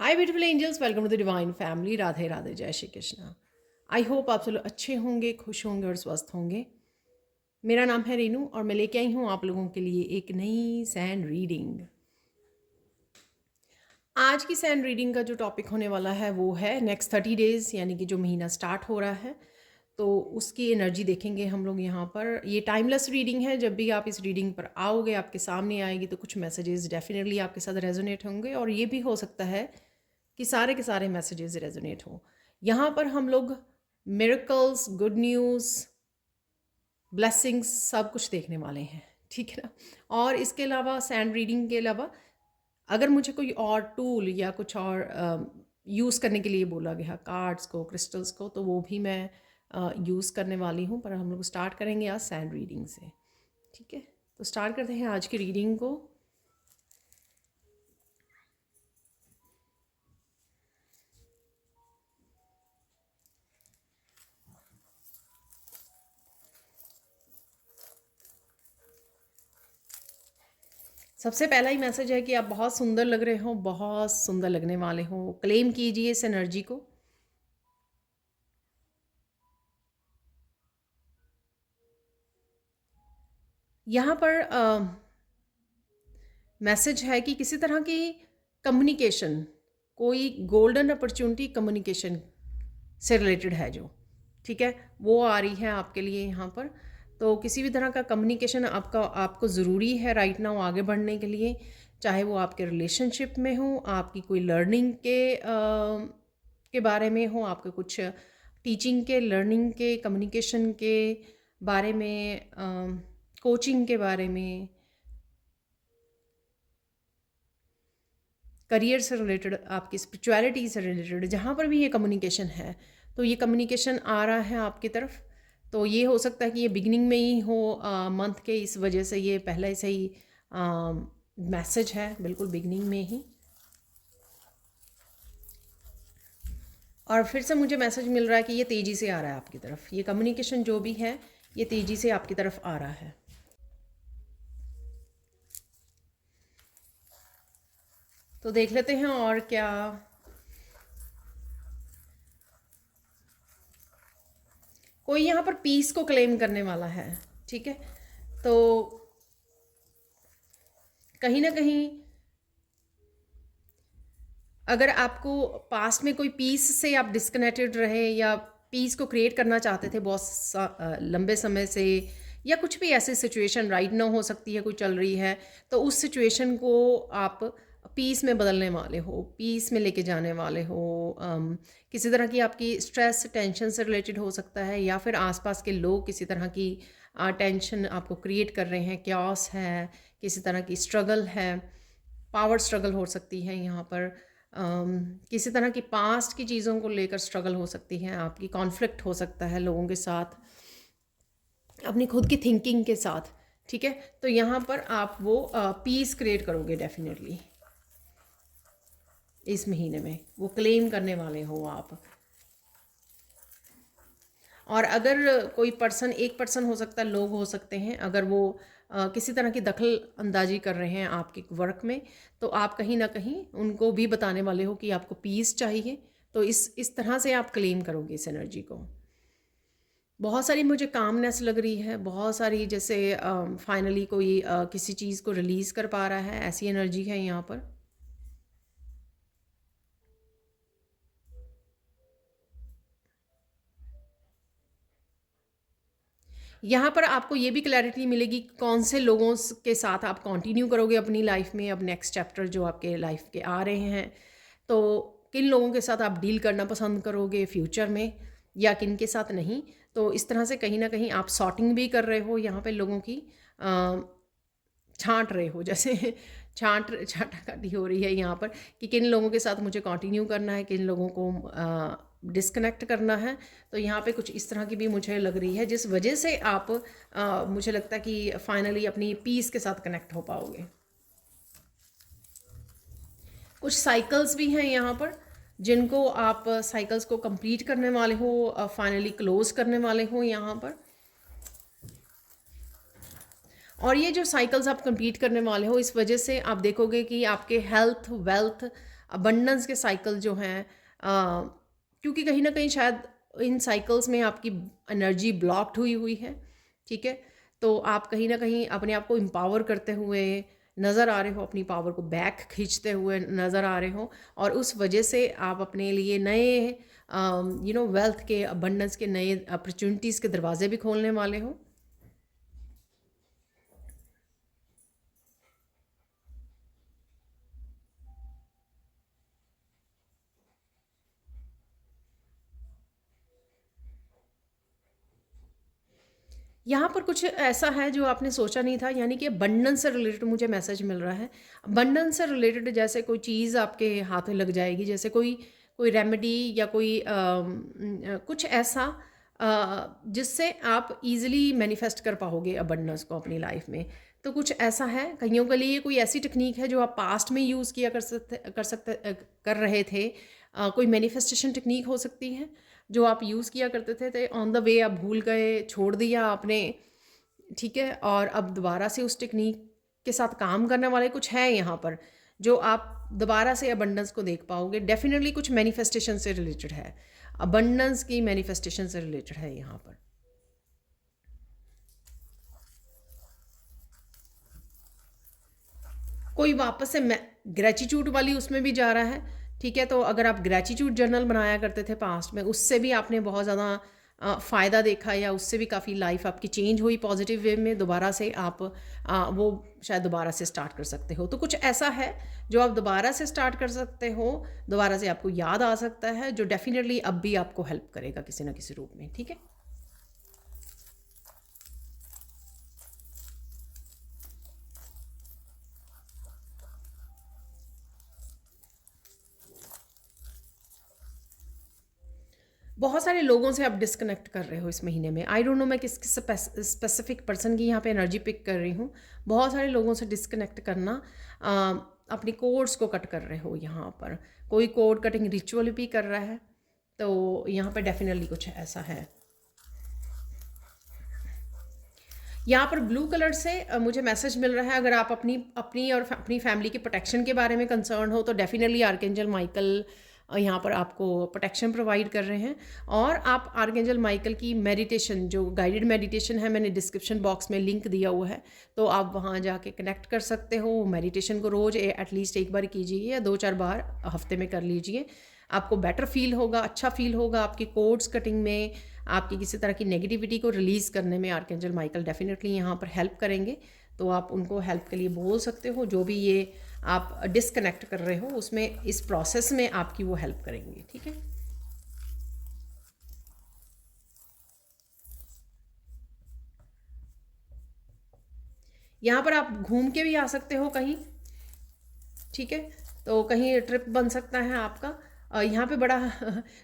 Hi beautiful angels, welcome to the divine family. Radhe Radhe, जय Shri Krishna. I hope आप सब लोग अच्छे होंगे, खुश होंगे और स्वस्थ होंगे। मेरा नाम है रीनू और मैं लेके आई हूँ आप लोगों के लिए एक नई सैंड रीडिंग। आज की सैंड रीडिंग का जो टॉपिक होने वाला है वो है नेक्स्ट 30 डेज़, यानी कि जो महीना स्टार्ट हो रहा है तो उसकी एनर्जी देखेंगे हम लोग यहाँ पर। ये टाइमलेस रीडिंग है, जब भी आप इस रीडिंग पर आओगे आपके सामने आएगी तो कुछ मैसेजेस डेफिनेटली आपके साथ रेजोनेट होंगे, और ये भी हो सकता है कि सारे के सारे मैसेजेस रेजोनेट हों। यहाँ पर हम लोग मिरेकल्स, गुड न्यूज़, ब्लेसिंग्स सब कुछ देखने वाले हैं, ठीक है ना। और इसके अलावा सैंड रीडिंग के अलावा अगर मुझे कोई और टूल या कुछ और यूज़ करने के लिए बोला गया, कार्ड्स को, क्रिस्टल्स को, तो वो भी मैं यूज़ करने वाली हूँ। पर हम लोग स्टार्ट करेंगे आज सैंड रीडिंग से, ठीक है। तो स्टार्ट करते हैं आज की रीडिंग को। सबसे पहला ही मैसेज है कि आप बहुत सुंदर लग रहे हो, बहुत सुंदर लगने वाले हो। क्लेम कीजिए इस एनर्जी को। यहाँ पर मैसेज है कि किसी तरह की कम्युनिकेशन, कोई गोल्डन अपॉर्चुनिटी कम्युनिकेशन से रिलेटेड है जो, ठीक है, वो आ रही है आपके लिए यहाँ पर। तो किसी भी तरह का कम्युनिकेशन आपको ज़रूरी है राइट नाउ आगे बढ़ने के लिए, चाहे वो आपके रिलेशनशिप में हो, आपकी कोई लर्निंग के बारे में हो, आपके कुछ टीचिंग के, लर्निंग के, कम्युनिकेशन के बारे में, कोचिंग के बारे में, करियर से रिलेटेड, आपकी स्पिरिचुअलिटी से रिलेटेड, जहाँ पर भी ये कम्युनिकेशन है तो ये कम्युनिकेशन आ रहा है आपकी तरफ। तो ये हो सकता है कि ये बिगिनिंग में ही हो मंथ के, इस वजह से ये पहले से ही मैसेज है, बिल्कुल बिगिनिंग में ही। और फिर से मुझे मैसेज मिल रहा है कि ये तेज़ी से आ रहा है आपकी तरफ, ये कम्युनिकेशन जो भी है ये तेज़ी से आपकी तरफ आ रहा है। तो देख लेते हैं और क्या। कोई यहाँ पर पीस को क्लेम करने वाला है, ठीक है। तो कहीं ना कहीं अगर आपको पास्ट में कोई पीस से आप डिस्कनेक्टेड रहे या पीस को क्रिएट करना चाहते थे बहुत लंबे समय से, या कुछ भी ऐसी सिचुएशन राइट ना हो सकती है कोई चल रही है, तो उस सिचुएशन को आप पीस में बदलने वाले हो, पीस में लेके जाने वाले हो। किसी तरह की आपकी स्ट्रेस, टेंशन से रिलेटेड हो सकता है, या फिर आसपास के लोग किसी तरह की टेंशन आपको क्रिएट कर रहे हैं, क्यास है, किसी तरह की स्ट्रगल है, पावर स्ट्रगल हो सकती है यहाँ पर। किसी तरह की पास्ट की चीज़ों को लेकर स्ट्रगल हो सकती है आपकी, कॉन्फ्लिक्ट हो सकता है लोगों के साथ, अपनी खुद की थिंकिंग के साथ, ठीक है। तो यहाँ पर आप वो पीस क्रिएट करोगे डेफिनेटली इस महीने में, वो क्लेम करने वाले हो आप। और अगर कोई पर्सन, एक पर्सन हो सकता है, लोग हो सकते हैं, अगर वो किसी तरह की दखल अंदाजी कर रहे हैं आपके वर्क में, तो आप कहीं ना कहीं उनको भी बताने वाले हो कि आपको पीस चाहिए। तो इस तरह से आप क्लेम करोगे इस एनर्जी को। बहुत सारी मुझे कामनेस लग रही है, बहुत सारी, जैसे फाइनली कोई किसी चीज़ को रिलीज़ कर पा रहा है, ऐसी एनर्जी है यहाँ पर। यहाँ पर आपको ये भी क्लैरिटी मिलेगी कौन से लोगों के साथ आप कंटिन्यू करोगे अपनी लाइफ में, अब नेक्स्ट चैप्टर जो आपके लाइफ के आ रहे हैं, तो किन लोगों के साथ आप डील करना पसंद करोगे फ्यूचर में, या किन के साथ नहीं। तो इस तरह से कहीं ना कहीं आप सॉर्टिंग भी कर रहे हो यहाँ पे लोगों की, छांट रहे हो, जैसे छांटाकाटी हो रही है यहाँ पर कि किन लोगों के साथ मुझे कंटिन्यू करना है, किन लोगों को डिस्कनेक्ट करना है। तो यहाँ पे कुछ इस तरह की भी मुझे लग रही है, जिस वजह से आप मुझे लगता है कि फाइनली अपनी पीस के साथ कनेक्ट हो पाओगे। कुछ साइकिल्स भी हैं यहाँ पर, जिनको आप साइकिल्स को कंप्लीट करने वाले हो, फाइनली क्लोज करने वाले हो यहाँ पर। और ये जो साइकिल्स आप कंप्लीट करने वाले हो, इस वजह से आप देखोगे कि आपके हेल्थ, वेल्थ, अबंडेंस के साइकिल जो हैं, क्योंकि कहीं ना कहीं शायद इन साइकिल्स में आपकी एनर्जी ब्लॉक्ड हुई है, ठीक है। तो आप कहीं ना कहीं अपने आप को एम्पावर करते हुए नज़र आ रहे हो, अपनी पावर को बैक खींचते हुए नज़र आ रहे हो, और उस वजह से आप अपने लिए नए वेल्थ के, अबंडेंस के नए अपॉर्चुनिटीज़ के दरवाजे भी खोलने वाले हो। यहाँ पर कुछ ऐसा है जो आपने सोचा नहीं था, यानी कि अबंडेंस से रिलेटेड मुझे मैसेज मिल रहा है। अबंडेंस से रिलेटेड जैसे कोई चीज़ आपके हाथ में लग जाएगी, जैसे कोई कोई रेमेडी या कोई कुछ ऐसा जिससे आप इजीली मैनिफेस्ट कर पाओगे अबंडेंस को अपनी लाइफ में। तो कुछ ऐसा है, कईयों के लिए कोई ऐसी टेक्निक है जो आप पास्ट में यूज़ किया कर रहे थे। कोई मैनिफेस्टेशन टेक्निक हो सकती है जो आप यूज़ किया करते थे ऑन द वे आप भूल गए, छोड़ दिया आपने, ठीक है, और अब दोबारा से उस टेक्निक के साथ काम करने वाले कुछ है यहाँ पर जो आप दोबारा से अबंडेंस को देख पाओगे। डेफिनेटली कुछ मैनिफेस्टेशन से रिलेटेड है, अबंडेंस की मैनिफेस्टेशन से रिलेटेड है यहाँ पर। कोई वापस से ग्रेटिट्यूड वाली उसमें भी जा रहा है, ठीक है। तो अगर आप ग्रेटिट्यूड जर्नल बनाया करते थे पास्ट में, उससे भी आपने बहुत ज़्यादा फ़ायदा देखा, या उससे भी काफ़ी लाइफ आपकी चेंज हुई पॉजिटिव वे में, दोबारा से आप वो शायद दोबारा से स्टार्ट कर सकते हो। तो कुछ ऐसा है जो आप दोबारा से स्टार्ट कर सकते हो, दोबारा से आपको याद आ सकता है, जो डेफिनेटली अब भी आपको हेल्प करेगा किसी ना किसी रूप में, ठीक है। बहुत सारे लोगों से आप डिस्कनेक्ट कर रहे हो इस महीने में। आई डोंट नो मैं किस किस स्पेसिफिक पर्सन की यहाँ पे एनर्जी पिक कर रही हूँ। बहुत सारे लोगों से डिस्कनेक्ट करना, अपनी कोड्स को कट कर रहे हो यहाँ पर। कोई कोड कटिंग रिचुअल भी कर रहा है, तो यहाँ पे डेफिनेटली कुछ ऐसा है। यहाँ पर ब्लू कलर से मुझे मैसेज मिल रहा है, अगर आप अपनी अपनी और अपनी फैमिली की प्रोटेक्शन के बारे में कंसर्न हो तो डेफिनेटली आर्कएंजल माइकल यहाँ पर आपको प्रोटेक्शन प्रोवाइड कर रहे हैं। और आप आर्कएंजल माइकल की मेडिटेशन, जो गाइडेड मेडिटेशन है, मैंने डिस्क्रिप्शन बॉक्स में लिंक दिया हुआ है, तो आप वहाँ जाके कनेक्ट कर सकते हो। मेडिटेशन को रोज़ एटलीस्ट एक बार कीजिए या 2-4 बार हफ्ते में कर लीजिए। आपको बेटर फील होगा, अच्छा फील होगा। आपकी कोड्स कटिंग में, आपकी किसी तरह की नेगेटिविटी को रिलीज़ करने में आर्कएंजल माइकल डेफिनेटली यहाँ पर हेल्प करेंगे। तो आप उनको हेल्प के लिए बोल सकते हो, जो भी ये आप डिस्कनेक्ट कर रहे हो उसमें, इस प्रोसेस में आपकी वो हेल्प करेंगे, ठीक है। यहाँ पर आप घूम के भी आ सकते हो कहीं, ठीक है। तो कहीं ट्रिप बन सकता है आपका। यहाँ पे बड़ा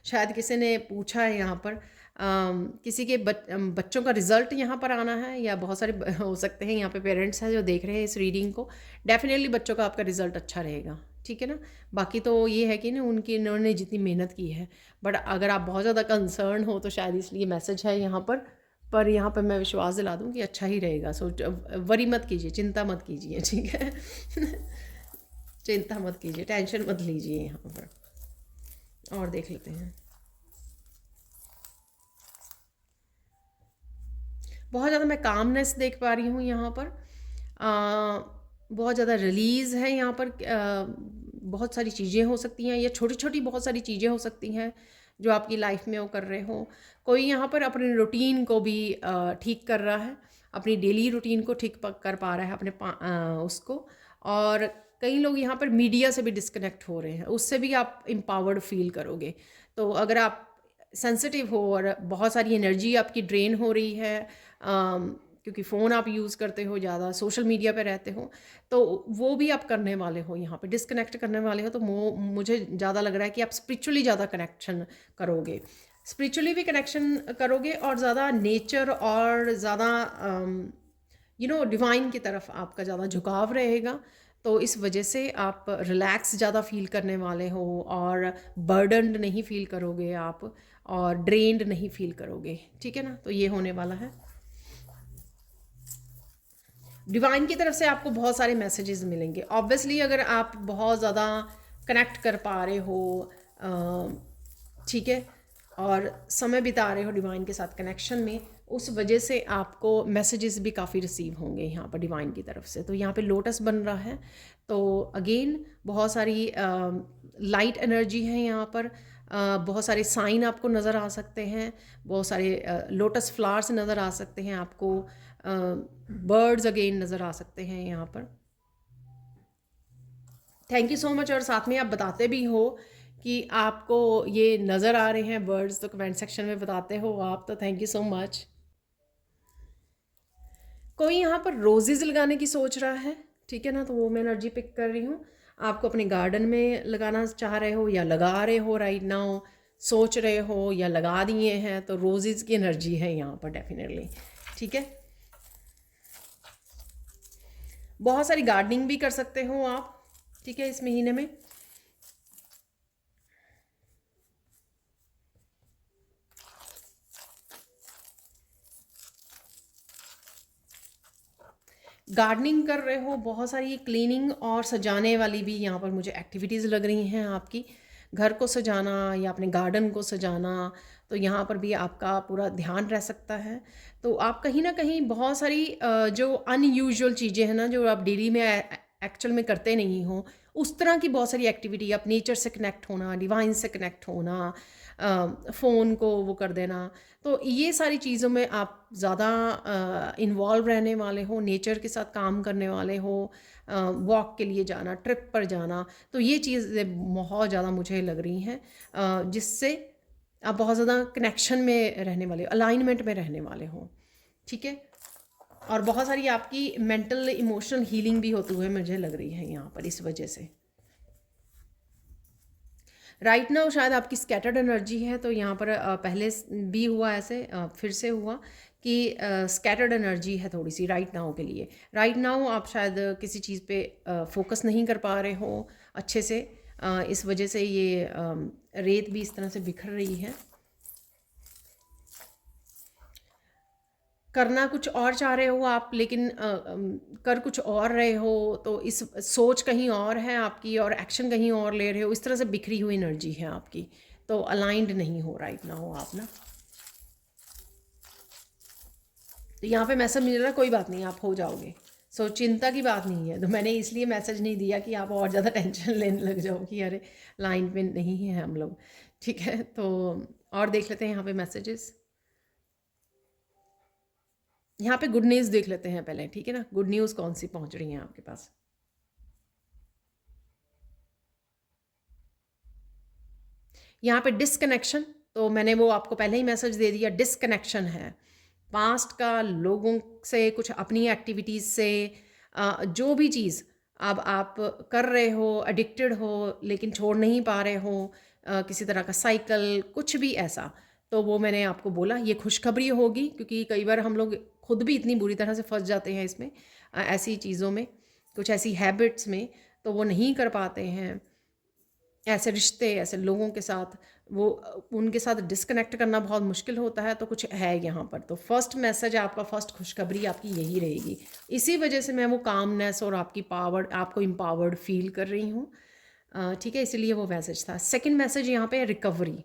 शायद किसी ने पूछा है यहाँ पर, किसी के बच्चों का रिज़ल्ट यहाँ पर आना है, या बहुत सारे हो सकते हैं यहाँ पे पेरेंट्स हैं जो देख रहे हैं इस रीडिंग को। डेफिनेटली बच्चों का आपका रिज़ल्ट अच्छा रहेगा, ठीक है ना। बाकी तो ये है कि ना, इन्होंने जितनी मेहनत की है, बट अगर आप बहुत ज़्यादा कंसर्न हो तो शायद इसलिए मैसेज है यहाँ पर यहाँ पर मैं विश्वास दिला दूँ कि अच्छा ही रहेगा। सो वरी मत कीजिए, चिंता मत कीजिए, ठीक है। चिंता मत कीजिए, टेंशन मत लीजिए यहाँ पर। और देख लेते हैं। बहुत ज़्यादा मैं कामनेस देख पा रही हूँ यहाँ पर। बहुत ज़्यादा रिलीज़ है यहाँ पर। बहुत सारी चीज़ें हो सकती हैं, या छोटी छोटी बहुत सारी चीज़ें हो सकती हैं जो आपकी लाइफ में वो कर रहे हो। कोई यहाँ पर अपने रूटीन को भी ठीक कर रहा है, अपनी डेली रूटीन को ठीक कर पा रहा है अपने उसको। और कई लोग यहाँ पर मीडिया से भी डिस्कनेक्ट हो रहे हैं, उससे भी आप एम्पावर्ड फील करोगे। तो अगर आप सेंसिटिव हो और बहुत सारी एनर्जी आपकी ड्रेन हो रही है, क्योंकि फ़ोन आप यूज़ करते हो ज़्यादा, सोशल मीडिया पे रहते हो, तो वो भी आप करने वाले हो, यहाँ पे डिस्कनेक्ट करने वाले हो। तो मुझे ज़्यादा लग रहा है कि आप स्पिरिचुअली ज़्यादा कनेक्शन करोगे, स्पिरिचुअली भी कनेक्शन करोगे, और ज़्यादा नेचर और ज़्यादा डिवाइन की तरफ आपका ज़्यादा झुकाव रहेगा। तो इस वजह से आप रिलैक्स ज़्यादा फील करने वाले हो, और बर्डनड नहीं फील करोगे आप, और ड्रेन्ड नहीं फील करोगे, ठीक है ना। तो ये होने वाला है। डिवाइन की तरफ से आपको बहुत सारे मैसेजेस मिलेंगे। ऑब्वियसली अगर आप बहुत ज़्यादा कनेक्ट कर पा रहे हो, ठीक है, और समय बिता रहे हो डिवाइन के साथ कनेक्शन में, उस वजह से आपको मैसेजेस भी काफ़ी रिसीव होंगे यहाँ पर डिवाइन की तरफ से। तो यहाँ पे लोटस बन रहा है, तो अगेन बहुत सारी लाइट एनर्जी है यहाँ पर। बहुत सारे साइन आपको नज़र आ सकते हैं, बहुत सारे लोटस फ्लावर्स नज़र आ सकते हैं आपको, बर्ड्स अगेन नज़र आ सकते हैं यहाँ पर। Thank you so much. और साथ में आप बताते भी हो कि आपको ये नज़र आ रहे हैं बर्ड्स, तो कमेंट सेक्शन में बताते हो आप, तो थैंक यू सो मच। कोई यहाँ पर रोजेज़ लगाने की सोच रहा है, ठीक है ना, तो वो मैं एनर्जी पिक कर रही हूँ। आपको अपने गार्डन में लगाना चाह रहे हो या लगा रहे हो राइट नाउ, सोच रहे हो या लगा दिए हैं, तो रोजेज़ की एनर्जी है यहाँ पर डेफिनेटली, ठीक है। बहुत सारी गार्डनिंग भी कर सकते हो आप, ठीक है, इस महीने में। गार्डनिंग कर रहे हो, बहुत सारी क्लीनिंग और सजाने वाली भी यहाँ पर मुझे एक्टिविटीज़ लग रही हैं आपकी। घर को सजाना या अपने गार्डन को सजाना, तो यहाँ पर भी आपका पूरा ध्यान रह सकता है। तो आप कहीं ना कहीं बहुत सारी जो अनयूजुअल चीज़ें हैं ना, जो आप डेली में एक्चुअल में करते नहीं हो, उस तरह की बहुत सारी एक्टिविटी, आप नेचर से कनेक्ट होना, डिवाइन से कनेक्ट होना, फ़ोन को वो कर देना, तो ये सारी चीज़ों में आप ज़्यादा इन्वॉल्व रहने वाले हो, नेचर के साथ काम करने वाले हो, वॉक के लिए जाना, ट्रिप पर जाना, तो ये चीज़ें बहुत ज़्यादा मुझे लग रही हैं, जिससे आप बहुत ज़्यादा कनेक्शन में रहने वाले हो, अलाइनमेंट में रहने वाले हो, ठीक है। और बहुत सारी आपकी मेंटल इमोशनल हीलिंग भी होती हुई मुझे लग रही है यहाँ पर, इस वजह से राइट नाउ शायद आपकी स्कैटर्ड एनर्जी है। तो यहाँ पर पहले भी हुआ ऐसे, फिर से हुआ कि स्कैटर्ड एनर्जी है थोड़ी सी राइट नाउ के लिए। राइट नाउ आप शायद किसी चीज़ पे फोकस नहीं कर पा रहे हो अच्छे से, इस वजह से ये रेत भी इस तरह से बिखर रही है। करना कुछ और चाह रहे हो आप, लेकिन कर कुछ और रहे हो, तो इस सोच कहीं और है आपकी और एक्शन कहीं और ले रहे हो, इस तरह से बिखरी हुई एनर्जी है आपकी, तो अलाइंड नहीं हो राइट ना हो आप ना। तो यहाँ पे मैसेज मिल रहा है, कोई बात नहीं, आप हो जाओगे, सो चिंता की बात नहीं है। तो मैंने इसलिए मैसेज नहीं दिया कि आप और ज़्यादा टेंशन लेने लग जाओ कि अरे लाइन पे नहीं है हम लोग, ठीक है। तो और देख लेते हैं यहाँ पे मैसेजेस। यहाँ पे गुड न्यूज़ देख लेते हैं पहले, ठीक है ना, गुड न्यूज़ कौन सी पहुँच रही है आपके पास। यहाँ पे डिसकनेक्शन, तो मैंने वो आपको पहले ही मैसेज दे दिया, डिसकनेक्शन है पास्ट का, लोगों से, कुछ अपनी एक्टिविटीज़ से, जो भी चीज़ अब आप कर रहे हो, एडिक्टेड हो लेकिन छोड़ नहीं पा रहे हो, किसी तरह का साइकिल, कुछ भी ऐसा, तो वो मैंने आपको बोला ये खुशखबरी होगी, क्योंकि कई बार हम लोग खुद भी इतनी बुरी तरह से फंस जाते हैं इसमें, ऐसी चीज़ों में, कुछ ऐसी हैबिट्स में, तो वो नहीं कर पाते हैं, ऐसे रिश्ते, ऐसे लोगों के साथ, वो उनके साथ डिस्कनेक्ट करना बहुत मुश्किल होता है, तो कुछ है यहाँ पर। तो फर्स्ट मैसेज आपका, फर्स्ट खुशखबरी आपकी यही रहेगी। इसी वजह से मैं वो कामनेस और आपकी पावर, आपको एम्पावर्ड फील कर रही हूँ, ठीक है, इसीलिए वो मैसेज था। सेकंड मैसेज यहाँ पे है रिकवरी,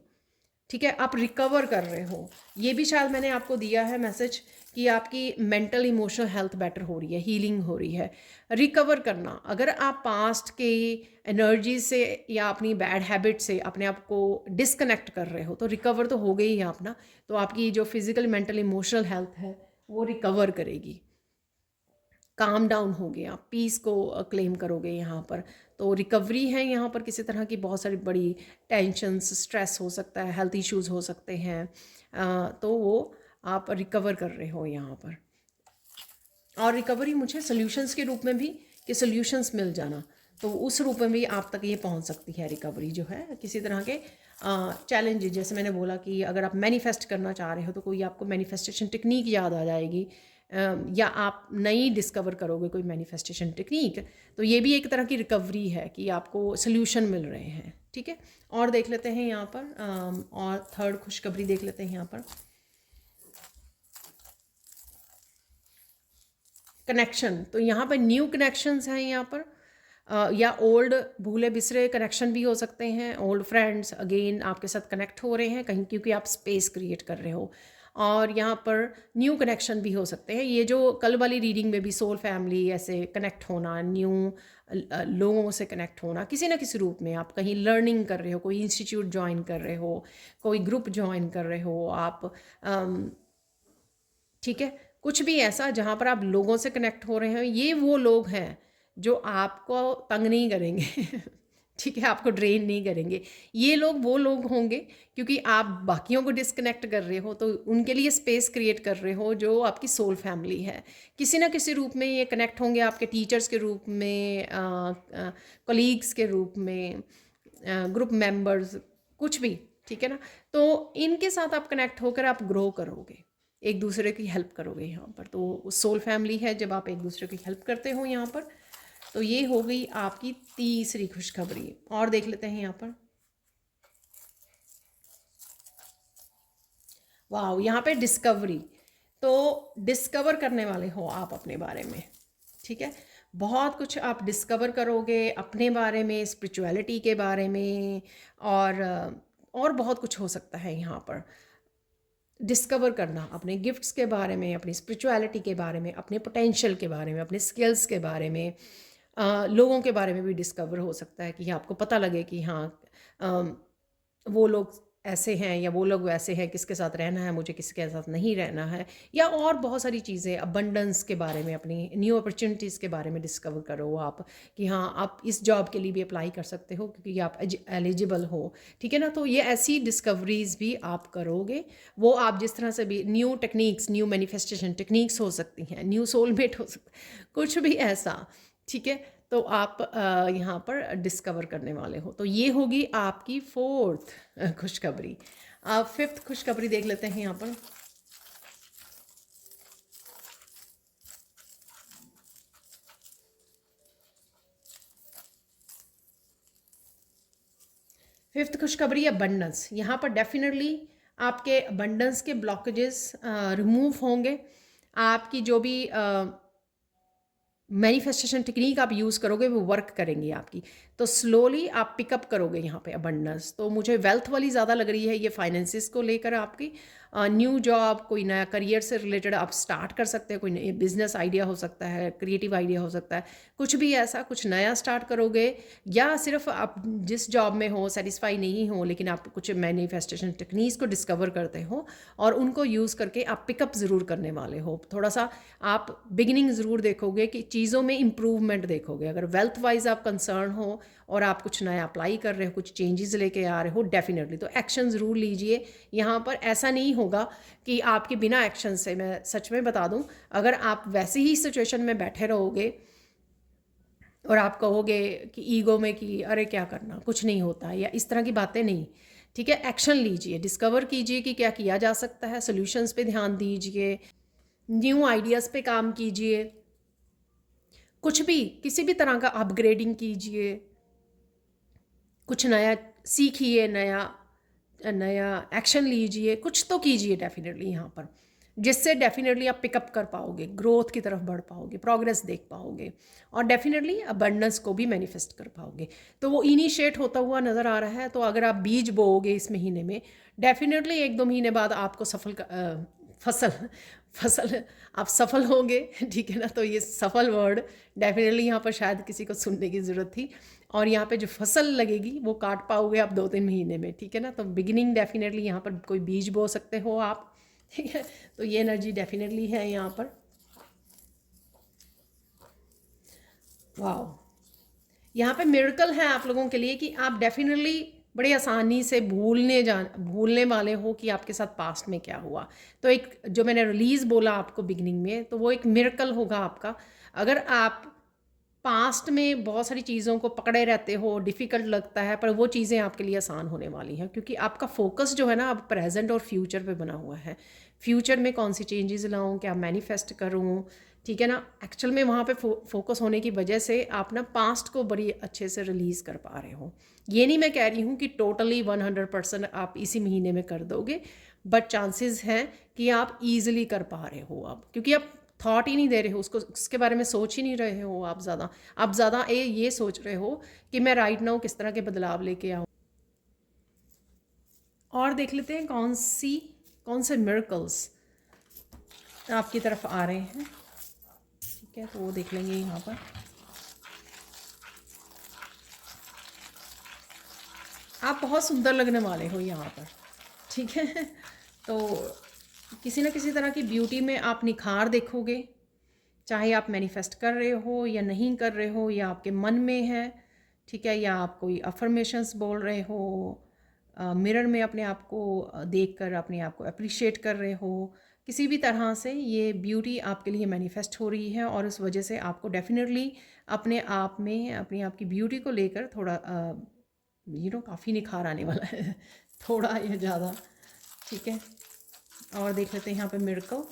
ठीक है, आप रिकवर कर रहे हो, ये भी शायद मैंने आपको दिया है मैसेज कि आपकी मेंटल इमोशनल हेल्थ बेटर हो रही है, हीलिंग हो रही है, रिकवर करना। अगर आप पास्ट के एनर्जी से या अपनी बैड हैबिट से अपने आप को डिस्कनेक्ट कर रहे हो, तो रिकवर तो हो गई है आप ना, तो आपकी जो फिजिकल मेंटल इमोशनल हेल्थ है वो रिकवर करेगी, काम डाउन हो गया, पीस को क्लेम करोगे यहाँ पर। तो रिकवरी है यहाँ पर, किसी तरह की बहुत सारी बड़ी टेंशन्स, स्ट्रेस हो सकता है, हेल्थ इश्यूज हो सकते हैं, तो वो आप रिकवर कर रहे हो यहाँ पर। और रिकवरी मुझे सोल्यूशंस के रूप में भी, कि सोल्यूशंस मिल जाना, तो उस रूप में भी आप तक ये पहुंच सकती है रिकवरी जो है, किसी तरह के चैलेंज, जैसे मैंने बोला कि अगर आप मैनिफेस्ट करना चाह रहे हो तो कोई आपको मैनिफेस्टेशन टेक्निक याद आ जाएगी, या आप नई डिस्कवर करोगे कोई मैनिफेस्टेशन टेक्निक, तो ये भी एक तरह की रिकवरी है कि आपको सोल्यूशन मिल रहे हैं, ठीक है। और देख लेते हैं यहाँ पर, और थर्ड खुशखबरी देख लेते हैं यहाँ पर, कनेक्शन। तो यहाँ पर न्यू कनेक्शंस हैं यहाँ पर, या ओल्ड भूले बिसरे कनेक्शन भी हो सकते हैं, ओल्ड फ्रेंड्स अगेन आपके साथ कनेक्ट हो रहे हैं कहीं, क्योंकि आप स्पेस क्रिएट कर रहे हो। और यहाँ पर न्यू कनेक्शन भी हो सकते हैं। ये जो कल वाली रीडिंग में भी सोल फैमिली ऐसे कनेक्ट होना, न्यू लोगों से कनेक्ट होना किसी ना किसी रूप में, आप कहीं लर्निंग कर रहे हो, कोई इंस्टीट्यूट ज्वाइन कर रहे हो, कोई ग्रुप ज्वाइन कर रहे हो आप, ठीक है, कुछ भी ऐसा जहाँ पर आप लोगों से कनेक्ट हो रहे हो। ये वो लोग हैं जो आपको तंग नहीं करेंगे ठीक है, आपको ड्रेन नहीं करेंगे। ये लोग वो लोग होंगे क्योंकि आप बाकियों को डिस्कनेक्ट कर रहे हो, तो उनके लिए स्पेस क्रिएट कर रहे हो, जो आपकी सोल फैमिली है। किसी ना किसी रूप में ये कनेक्ट होंगे, आपके टीचर्स के रूप में, कलीग्स के रूप में, ग्रुप मेंबर्स, कुछ भी, ठीक है ना। तो इनके साथ आप कनेक्ट होकर आप ग्रो करोगे, एक दूसरे की हेल्प करोगे यहाँ पर। तो सोल फैमिली है जब आप एक दूसरे की हेल्प करते हो यहाँ पर। तो ये हो गई आपकी तीसरी खुशखबरी। और देख लेते हैं यहाँ पर, वाह, यहाँ पे डिस्कवरी। तो डिस्कवर करने वाले हो आप अपने बारे में, ठीक है। बहुत कुछ आप डिस्कवर करोगे अपने बारे में, स्पिरिचुअलिटी के बारे में, और बहुत कुछ हो सकता है यहाँ पर। डिस्कवर करना अपने गिफ्ट्स के बारे में, अपनी स्पिरिचुअलिटी के बारे में, अपने पोटेंशियल के बारे में, अपने स्किल्स के बारे में, लोगों के बारे में भी डिस्कवर हो सकता है कि आपको पता लगे कि हाँ, वो लोग ऐसे हैं या वो लोग वैसे हैं, किसके साथ रहना है मुझे, किसके साथ नहीं रहना है, या और बहुत सारी चीज़ें, अबंडेंस के बारे में, अपनी न्यू अपॉर्चुनिटीज़ के बारे में डिस्कवर करो आप कि हाँ, आप इस जॉब के लिए भी अप्लाई कर सकते हो क्योंकि आप एलिजिबल हो, ठीक है ना। तो ये ऐसी डिस्कवरीज भी आप करोगे। वो आप जिस तरह से भी, new techniques, new manifestation techniques हो सकती हैं, न्यू सोलमेट हो सकता है, कुछ भी ऐसा, ठीक है। तो आप यहाँ पर डिस्कवर करने वाले हो। तो ये होगी आपकी फोर्थ खुशखबरी। आप फिफ्थ खुशखबरी देख लेते हैं यहाँ पर। फिफ्थ खुशखबरी अबंडेंस। यहाँ पर डेफिनेटली आपके अबंडेंस के ब्लॉकेजेस रिमूव होंगे। आपकी जो भी मैनिफेस्टेशन टेक्निक आप यूज़ करोगे वो वर्क करेंगी आपकी। तो स्लोली आप पिकअप करोगे यहाँ पे अबंडेंस। तो मुझे वेल्थ वाली ज़्यादा लग रही है ये, फाइनेंसिस को लेकर आपकी। न्यू जॉब, कोई नया करियर से रिलेटेड आप स्टार्ट कर सकते हैं, कोई बिजनेस आइडिया हो सकता है, क्रिएटिव आइडिया हो सकता है, कुछ भी ऐसा कुछ नया स्टार्ट करोगे। या सिर्फ आप जिस जॉब में हो सेटिस्फाई नहीं हो, लेकिन आप कुछ मैनिफेस्टेशन टेक्निक्स को डिस्कवर करते हो और उनको यूज़ करके आप पिकअप ज़रूर करने वाले हो। थोड़ा सा आप बिगिनिंग ज़रूर देखोगे कि चीज़ों में इम्प्रूवमेंट देखोगे। अगर वेल्थ वाइज आप कंसर्न हो और आप कुछ नया अप्लाई कर रहे हो, कुछ चेंजेस लेके आ रहे हो, डेफिनेटली तो एक्शन ज़रूर लीजिए। यहाँ पर ऐसा नहीं होगा कि आपके बिना एक्शन से, मैं सच में बता दूँ, अगर आप वैसी ही सिचुएशन में बैठे रहोगे और आप कहोगे कि ईगो में कि अरे क्या करना, कुछ नहीं होता, या इस तरह की बातें नहीं, ठीक है। एक्शन लीजिए, डिस्कवर कीजिए कि क्या किया जा सकता है, सोल्यूशंस पे ध्यान दीजिए, न्यू आइडियाज़ पे काम कीजिए, कुछ भी किसी भी तरह का अपग्रेडिंग कीजिए, कुछ नया सीखिए, नया नया एक्शन लीजिए, कुछ तो कीजिए डेफिनेटली यहाँ पर, जिससे डेफिनेटली आप पिकअप कर पाओगे, ग्रोथ की तरफ बढ़ पाओगे, प्रोग्रेस देख पाओगे, और डेफिनेटली अबंडेंस को भी मैनिफेस्ट कर पाओगे। तो वो इनिशिएट होता हुआ नज़र आ रहा है। तो अगर आप बीज बोओगे इस महीने में, डेफिनेटली 1-2 महीने बाद आपको फसल फसल आप सफल होंगे, ठीक है ना। तो ये सफल वर्ड डेफिनेटली यहाँ पर शायद किसी को सुनने की ज़रूरत थी। और यहाँ पे जो फसल लगेगी वो काट पाओगे आप 2-3 महीने में, ठीक है ना। तो बिगिनिंग डेफिनेटली यहाँ पर कोई बीज बो सकते हो आप, ठीक है। तो ये एनर्जी डेफिनेटली है यहाँ पर। वाह, यहाँ पे मिरेकल है आप लोगों के लिए कि आप डेफिनेटली बड़ी आसानी से भूलने वाले हो कि आपके साथ पास्ट में क्या हुआ। तो एक जो मैंने रिलीज़ बोला आपको बिगिनिंग में, तो वो एक मिरेकल होगा आपका। अगर आप पास्ट में बहुत सारी चीज़ों को पकड़े रहते हो, डिफ़िकल्ट लगता है, पर वो चीज़ें आपके लिए आसान होने वाली हैं, क्योंकि आपका फोकस जो है ना अब प्रेजेंट और फ्यूचर पे बना हुआ है। फ्यूचर में कौन सी चेंजेस लाऊं, क्या मैनिफेस्ट करूं, ठीक है ना। एक्चुअल में वहाँ पे फोकस होने की वजह से आप ना पास्ट को बड़ी अच्छे से रिलीज़ कर पा रहे हो। ये नहीं मैं कह रही हूँ कि टोटली 100% आप इसी महीने में कर दोगे, बट चांसेस हैं कि आप ईजिली कर पा रहे हो अब, क्योंकि आप थॉट ही नहीं दे रहे हो उसको, उसके बारे में सोच ही नहीं रहे हो आप ज़्यादा। आप ज़्यादा ये सोच रहे हो कि मैं राइट नाउ किस तरह के बदलाव लेके आऊँ। और देख लेते हैं कौन से मिरेकल्स आपकी तरफ आ रहे हैं। ठीक है, तो वो देख लेंगे यहाँ पर। आप बहुत सुंदर लगने वाले हो यहाँ पर। ठीक है, तो किसी न किसी तरह की ब्यूटी में आप निखार देखोगे, चाहे आप मैनिफेस्ट कर रहे हो या नहीं कर रहे हो, या आपके मन में है। ठीक है, या आप कोई अफर्मेशंस बोल रहे हो, मिरर में अपने आप को देख कर अपने आप को अप्रिशिएट कर रहे हो। किसी भी तरह से ये ब्यूटी आपके लिए मैनिफेस्ट हो रही है, और उस वजह से आपको डेफिनेटली अपने आप में अपनी आप की ब्यूटी को लेकर थोड़ा काफ़ी निखार आने वाला है थोड़ा या ज़्यादा। ठीक है, और देख लेते हैं यहाँ पे मिरेकल।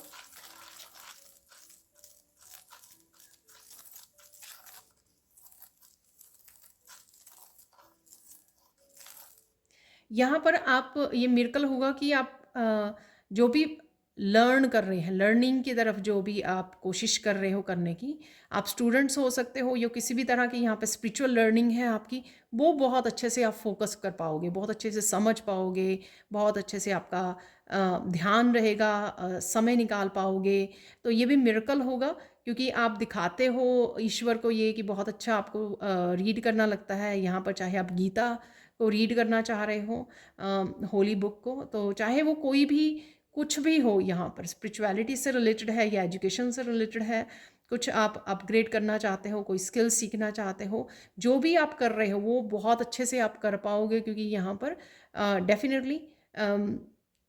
यहाँ पर आप ये मिरेकल होगा कि आप जो भी लर्न कर रहे हैं, लर्निंग की तरफ जो भी आप कोशिश कर रहे हो करने की, आप स्टूडेंट्स हो सकते हो या किसी भी तरह की यहाँ पे स्पिरिचुअल लर्निंग है आपकी, वो बहुत अच्छे से आप फोकस कर पाओगे, बहुत अच्छे से समझ पाओगे, बहुत अच्छे से आपका ध्यान रहेगा, समय निकाल पाओगे। तो ये भी मिरेकल होगा, क्योंकि आप दिखाते हो ईश्वर को ये कि बहुत अच्छा आपको रीड करना लगता है। यहाँ पर चाहे आप गीता को रीड करना चाह रहे हो, होली बुक को, तो चाहे वो कोई भी कुछ भी हो, यहाँ पर स्पिरिचुअलिटी से रिलेटेड है या एजुकेशन से रिलेटेड है, कुछ आप अपग्रेड करना चाहते हो, कोई स्किल सीखना चाहते हो, जो भी आप कर रहे हो वो बहुत अच्छे से आप कर पाओगे। क्योंकि यहाँ पर डेफिनेटली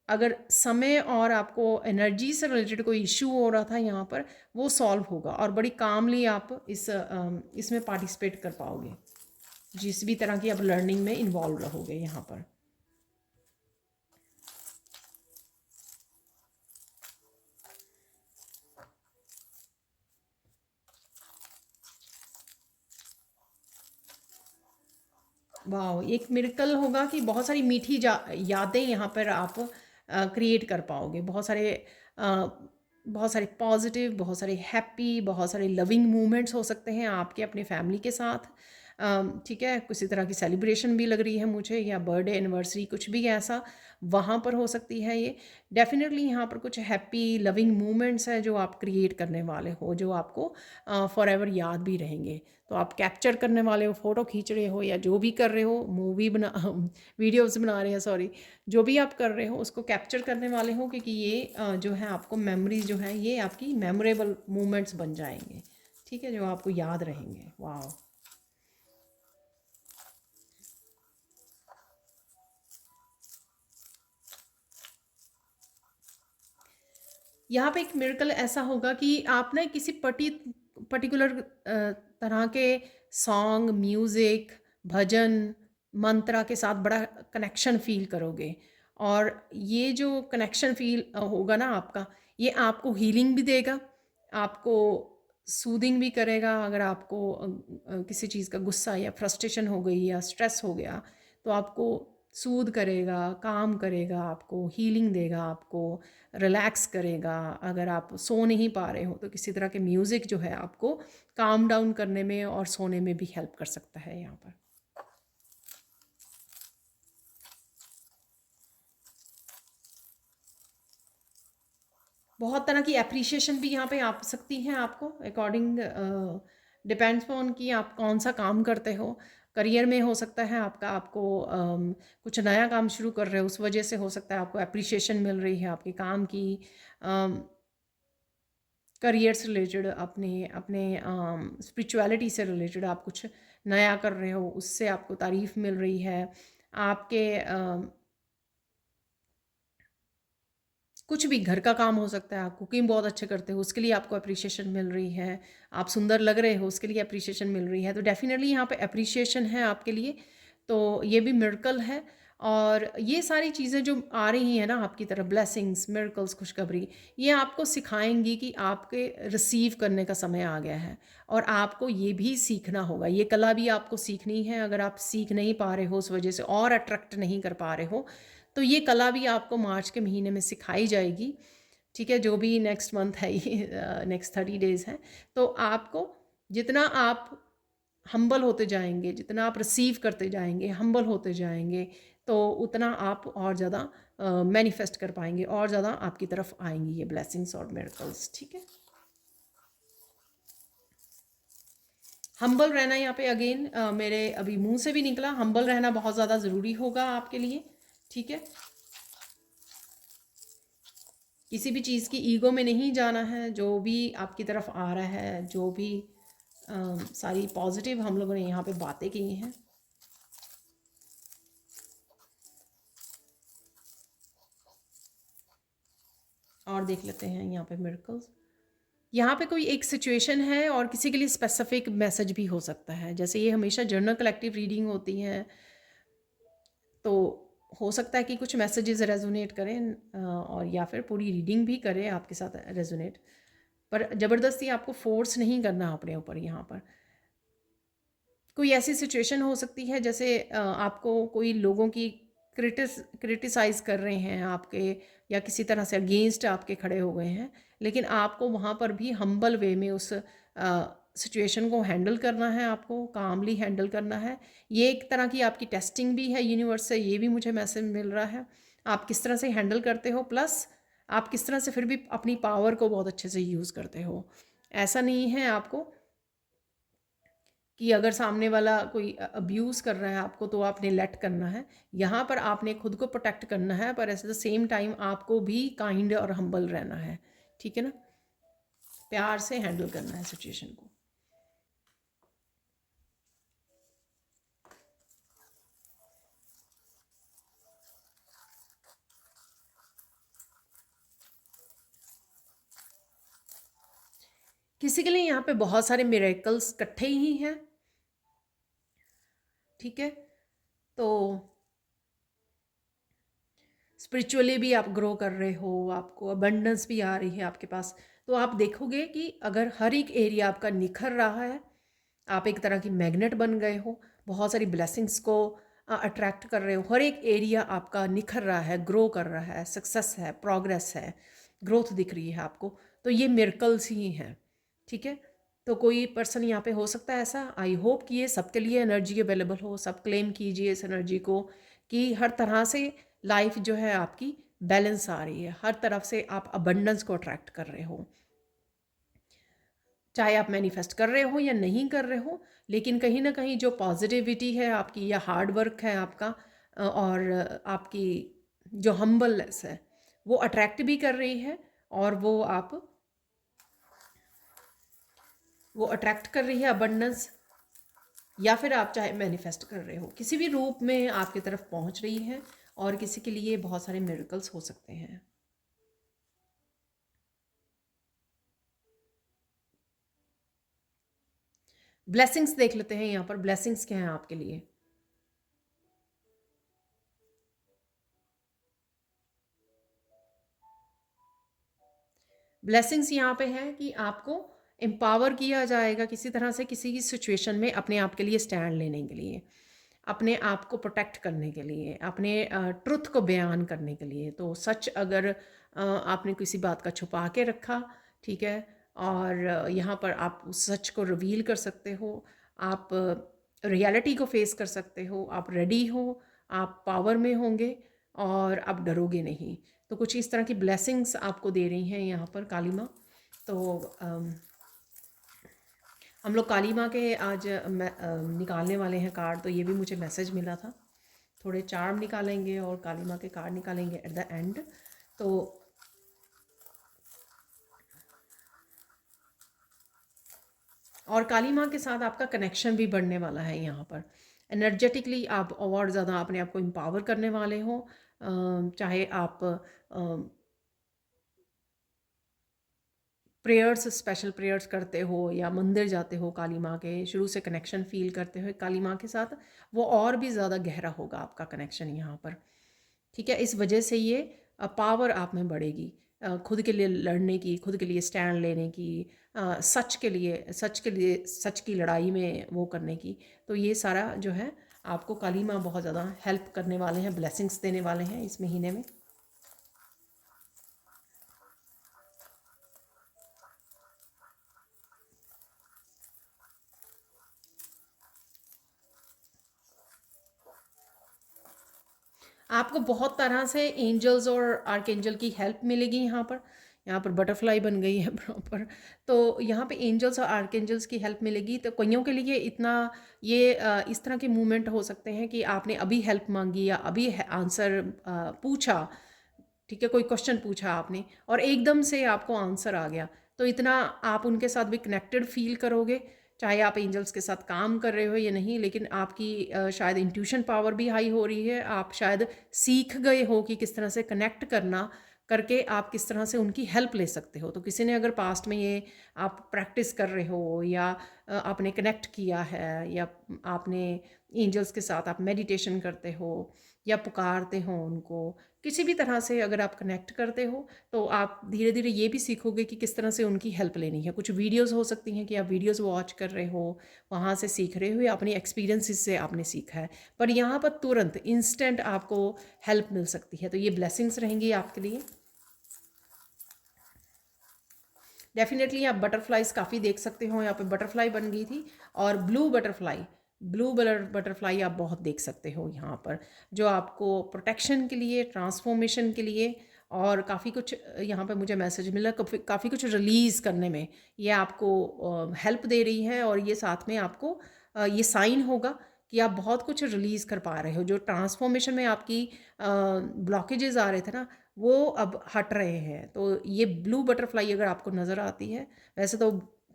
अगर समय और आपको एनर्जी से रिलेटेड कोई इशू हो रहा था यहाँ पर, वो सॉल्व होगा और बड़ी कामली आप इसमें पार्टिसिपेट कर पाओगे, जिस भी तरह की आप लर्निंग में इन्वॉल्व रहोगे यहाँ पर। वाह, एक मिरेकल होगा कि बहुत सारी मीठी यादें यहाँ पर आप क्रिएट कर पाओगे। बहुत सारे पॉजिटिव, बहुत सारे हैप्पी, बहुत सारे लविंग मोमेंट्स हो सकते हैं आपके अपने फैमिली के साथ। ठीक है, किसी तरह की सेलिब्रेशन भी लग रही है मुझे, या बर्थडे एनिवर्सरी कुछ भी ऐसा वहाँ पर हो सकती है ये। डेफिनेटली यहाँ पर कुछ हैप्पी लविंग मोमेंट्स हैं जो आप क्रिएट करने वाले हो, जो आपको फॉर एवर याद भी रहेंगे। तो आप कैप्चर करने वाले हो, फ़ोटो खींच रहे हो, या जो भी कर रहे हो, वीडियोज़ बना रहे हैं, सॉरी, जो भी आप कर रहे हो उसको कैप्चर करने वाले हो, क्योंकि ये जो है आपको मेमोरीज जो है ये आपकी मेमोरेबल मोमेंट्स बन जाएंगे। ठीक है, जो आपको याद रहेंगे। वाह, यहाँ पे एक मिरेकल ऐसा होगा कि आप ना किसी पर्टिकुलर तरह के सॉन्ग, म्यूज़िक, भजन, मंत्रा के साथ बड़ा कनेक्शन फ़ील करोगे, और ये जो कनेक्शन फ़ील होगा ना आपका, ये आपको हीलिंग भी देगा, आपको सूदिंग भी करेगा। अगर आपको किसी चीज़ का गुस्सा या फ्रस्ट्रेशन हो गई या स्ट्रेस हो गया, तो आपको सूद करेगा, काम करेगा, आपको हीलिंग देगा, आपको रिलैक्स करेगा। अगर आप सो नहीं पा रहे हो तो किसी तरह के म्यूज़िक जो है आपको काम डाउन करने में और सोने में भी हेल्प कर सकता है यहाँ पर। बहुत तरह की एप्रिसिएशन भी यहाँ पे आ सकती हैं आपको, अकॉर्डिंग डिपेंड्स ऑन कि आप कौन सा काम करते हो। करियर में हो सकता है आपको कुछ नया काम शुरू कर रहे हो, उस वजह से हो सकता है आपको एप्रिसिएशन मिल रही है आपके काम की। करियर से रिलेटेड, अपने अपने स्पिरिचुअलिटी से रिलेटेड आप कुछ नया कर रहे हो, उससे आपको तारीफ़ मिल रही है। आपके कुछ भी घर का काम हो सकता है, आप कुकिंग बहुत अच्छे करते हो उसके लिए आपको अप्रिसिएशन मिल रही है, आप सुंदर लग रहे हो उसके लिए अप्रिसिएशन मिल रही है। तो डेफिनेटली यहाँ पे अप्रिसिएशन है आपके लिए, तो ये भी मिरेकल है। और ये सारी चीज़ें जो आ रही हैं ना आपकी तरफ, ब्लेसिंग्स, मिरेकल्स, खुशखबरी, ये आपको सिखाएंगी कि आपके रिसीव करने का समय आ गया है, और आपको ये भी सीखना होगा, ये कला भी आपको सीखनी है। अगर आप सीख नहीं पा रहे हो उस वजह से, और अट्रैक्ट नहीं कर पा रहे हो, तो ये कला भी आपको मार्च के महीने में सिखाई जाएगी। ठीक है, जो भी नेक्स्ट मंथ है ये नेक्स्ट 30 डेज़ हैं, तो आपको जितना आप हम्बल होते जाएंगे, जितना आप रिसीव करते जाएंगे, हम्बल होते जाएंगे, तो उतना आप और ज़्यादा मैनिफेस्ट कर पाएंगे, और ज़्यादा आपकी तरफ आएंगी ये ब्लेसिंग्स और मिरेकल्स। ठीक है, हम्बल रहना यहाँ पे अगेन मेरे अभी मुंह से भी निकला, हम्बल रहना बहुत ज़्यादा ज़रूरी होगा आपके लिए। ठीक है, किसी भी चीज़ की ईगो में नहीं जाना है, जो भी आपकी तरफ आ रहा है, जो भी सारी पॉजिटिव हम लोगों ने यहाँ पे बातें की हैं। और देख लेते हैं यहाँ पे मिरेकल्स। यहाँ पे कोई एक सिचुएशन है और किसी के लिए स्पेसिफिक मैसेज भी हो सकता है, जैसे ये हमेशा जर्नल कलेक्टिव रीडिंग होती हैं, तो हो सकता है कि कुछ मैसेजेस रेजोनेट करें और या फिर पूरी रीडिंग भी करें आपके साथ रेजोनेट, पर ज़बरदस्ती आपको फोर्स नहीं करना अपने ऊपर। यहाँ पर कोई ऐसी सिचुएशन हो सकती है जैसे आपको कोई लोगों की क्रिटिसाइज़ कर रहे हैं आपके, या किसी तरह से अगेंस्ट आपके खड़े हो गए हैं, लेकिन आपको वहाँ पर भी हम्बल वे में उस सिचुएशन को हैंडल करना है, आपको कामली हैंडल करना है। ये एक तरह की आपकी टेस्टिंग भी है यूनिवर्स से, ये भी मुझे मैसेज मिल रहा है। आप किस तरह से हैंडल करते हो, प्लस आप किस तरह से फिर भी अपनी पावर को बहुत अच्छे से यूज़ करते हो। ऐसा नहीं है आपको कि अगर सामने वाला कोई अब्यूज़ कर रहा है आपको तो आपने लेट करना है। यहाँ पर आपने खुद को प्रोटेक्ट करना है, पर एट द सेम टाइम आपको भी काइंड और हम्बल रहना है। ठीक है ना, प्यार से हैंडल करना है सिचुएशन को। किसी के लिए यहाँ पे बहुत सारे मिरेकल्स इकट्ठे ही हैं। ठीक है, तो स्पिरिचुअली भी आप ग्रो कर रहे हो, आपको अबंडेंस भी आ रही है आपके पास, तो आप देखोगे कि अगर हर एक एरिया आपका निखर रहा है, आप एक तरह की मैग्नेट बन गए हो, बहुत सारी ब्लेसिंग्स को अट्रैक्ट कर रहे हो, हर एक एरिया आपका निखर रहा है, ग्रो कर रहा है, सक्सेस है, प्रोग्रेस है, ग्रोथ दिख रही है आपको, तो ये मिरेकल्स ही हैं। ठीक है, तो कोई पर्सन यहाँ पे हो सकता है ऐसा। आई होप कि ये सबके लिए एनर्जी अवेलेबल हो, सब क्लेम कीजिए इस एनर्जी को, कि हर तरह से लाइफ जो है आपकी बैलेंस आ रही है, हर तरफ से आप अबंडेंस को अट्रैक्ट कर रहे हो, चाहे आप मैनिफेस्ट कर रहे हो या नहीं कर रहे हो, लेकिन कहीं ना कहीं जो पॉजिटिविटी है आपकी, या हार्ड वर्क है आपका, और आपकी जो हम्बलनेस है, वो अट्रैक्ट भी कर रही है, और वो अट्रैक्ट कर रही है अबंडेंस, या फिर आप चाहे मैनिफेस्ट कर रहे हो, किसी भी रूप में आपकी तरफ पहुंच रही है, और किसी के लिए बहुत सारे मिरेकल्स हो सकते हैं। ब्लेसिंग्स देख लेते हैं यहाँ पर, ब्लेसिंग्स क्या हैं आपके लिए। ब्लेसिंग्स यहाँ पे है कि आपको एम्पावर किया जाएगा किसी तरह से, किसी की सिचुएशन में अपने आप के लिए स्टैंड लेने के लिए, अपने आप को प्रोटेक्ट करने के लिए, अपने ट्रुथ को बयान करने के लिए। तो सच अगर आपने किसी बात का छुपा के रखा, ठीक है, और यहाँ पर आप उस सच को रिवील कर सकते हो, आप रियलिटी को फेस कर सकते हो, आप रेडी हो, आप पावर में होंगे, और आप डरोगे नहीं। तो कुछ इस तरह की ब्लेसिंग्स आपको दे रही हैं यहाँ पर काली माँ। तो हम लोग काली माँ के आज निकालने वाले हैं कार्ड, तो ये भी मुझे मैसेज मिला था। थोड़े चार्म निकालेंगे और काली माँ के कार्ड निकालेंगे एट द एंड। तो और काली माँ के साथ आपका कनेक्शन भी बढ़ने वाला है यहाँ पर। एनर्जेटिकली आप और ज़्यादा अपने आप को एम्पावर करने वाले हो, चाहे आप प्रेयर्स, स्पेशल प्रेयर्स करते हो, या मंदिर जाते हो काली माँ के, शुरू से कनेक्शन फील करते हो काली माँ के साथ, वो और भी ज़्यादा गहरा होगा आपका कनेक्शन यहाँ पर। ठीक है, इस वजह से ये पावर आप में बढ़ेगी, खुद के लिए लड़ने की, खुद के लिए स्टैंड लेने की, सच की लड़ाई में वो करने की। तो ये सारा जो है आपको काली माँ बहुत ज़्यादा हेल्प करने वाले हैं, ब्लेसिंग्स देने वाले हैं इस महीने में। आपको बहुत तरह से एंजल्स और आर्कएंजल की हेल्प मिलेगी यहाँ पर बटरफ्लाई बन गई है प्रॉपर। तो यहाँ पे एंजल्स और आर्कएंजल्स की हेल्प मिलेगी। तो कईयों के लिए इतना ये इस तरह के मूवमेंट हो सकते हैं कि आपने अभी हेल्प मांगी या अभी आंसर पूछा, ठीक है, कोई क्वेश्चन पूछा आपने और एकदम से आपको आंसर आ गया। तो इतना आप उनके साथ भी कनेक्टेड फील करोगे, चाहे आप एंजल्स के साथ काम कर रहे हो या नहीं। लेकिन आपकी शायद इंट्यूशन पावर भी हाई हो रही है। आप शायद सीख गए हो कि किस तरह से कनेक्ट करना करके आप किस तरह से उनकी हेल्प ले सकते हो। तो किसी ने अगर पास्ट में ये आप प्रैक्टिस कर रहे हो या आपने कनेक्ट किया है या आपने एंजल्स के साथ आप मेडिटेशन करते हो या पुकारते हो उनको, किसी भी तरह से अगर आप कनेक्ट करते हो तो आप धीरे धीरे ये भी सीखोगे कि किस तरह से उनकी हेल्प लेनी है। कुछ वीडियोस हो सकती हैं कि आप वीडियोस वॉच कर रहे हो, वहाँ से सीख रहे हो या अपनी एक्सपीरियंसेस से आपने सीखा है। पर यहाँ पर तुरंत इंस्टेंट आपको हेल्प मिल सकती है। तो ये ब्लेसिंग्स रहेंगी आपके लिए। डेफिनेटली आप बटरफ्लाइज काफ़ी देख सकते हो। यहाँ पे बटरफ्लाई बन गई थी और ब्लू बटरफ्लाई आप बहुत देख सकते हो यहाँ पर, जो आपको प्रोटेक्शन के लिए, ट्रांसफॉर्मेशन के लिए और काफ़ी कुछ यहाँ पे मुझे मैसेज मिला, काफ़ी कुछ रिलीज़ करने में ये आपको हेल्प दे रही है। और ये साथ में आपको ये साइन होगा कि आप बहुत कुछ रिलीज़ कर पा रहे हो। जो ट्रांसफॉर्मेशन में आपकी ब्लॉकेजेस आ रहे थे ना, वो अब हट रहे हैं। तो ये ब्लू बटरफ्लाई अगर आपको नज़र आती है, वैसे तो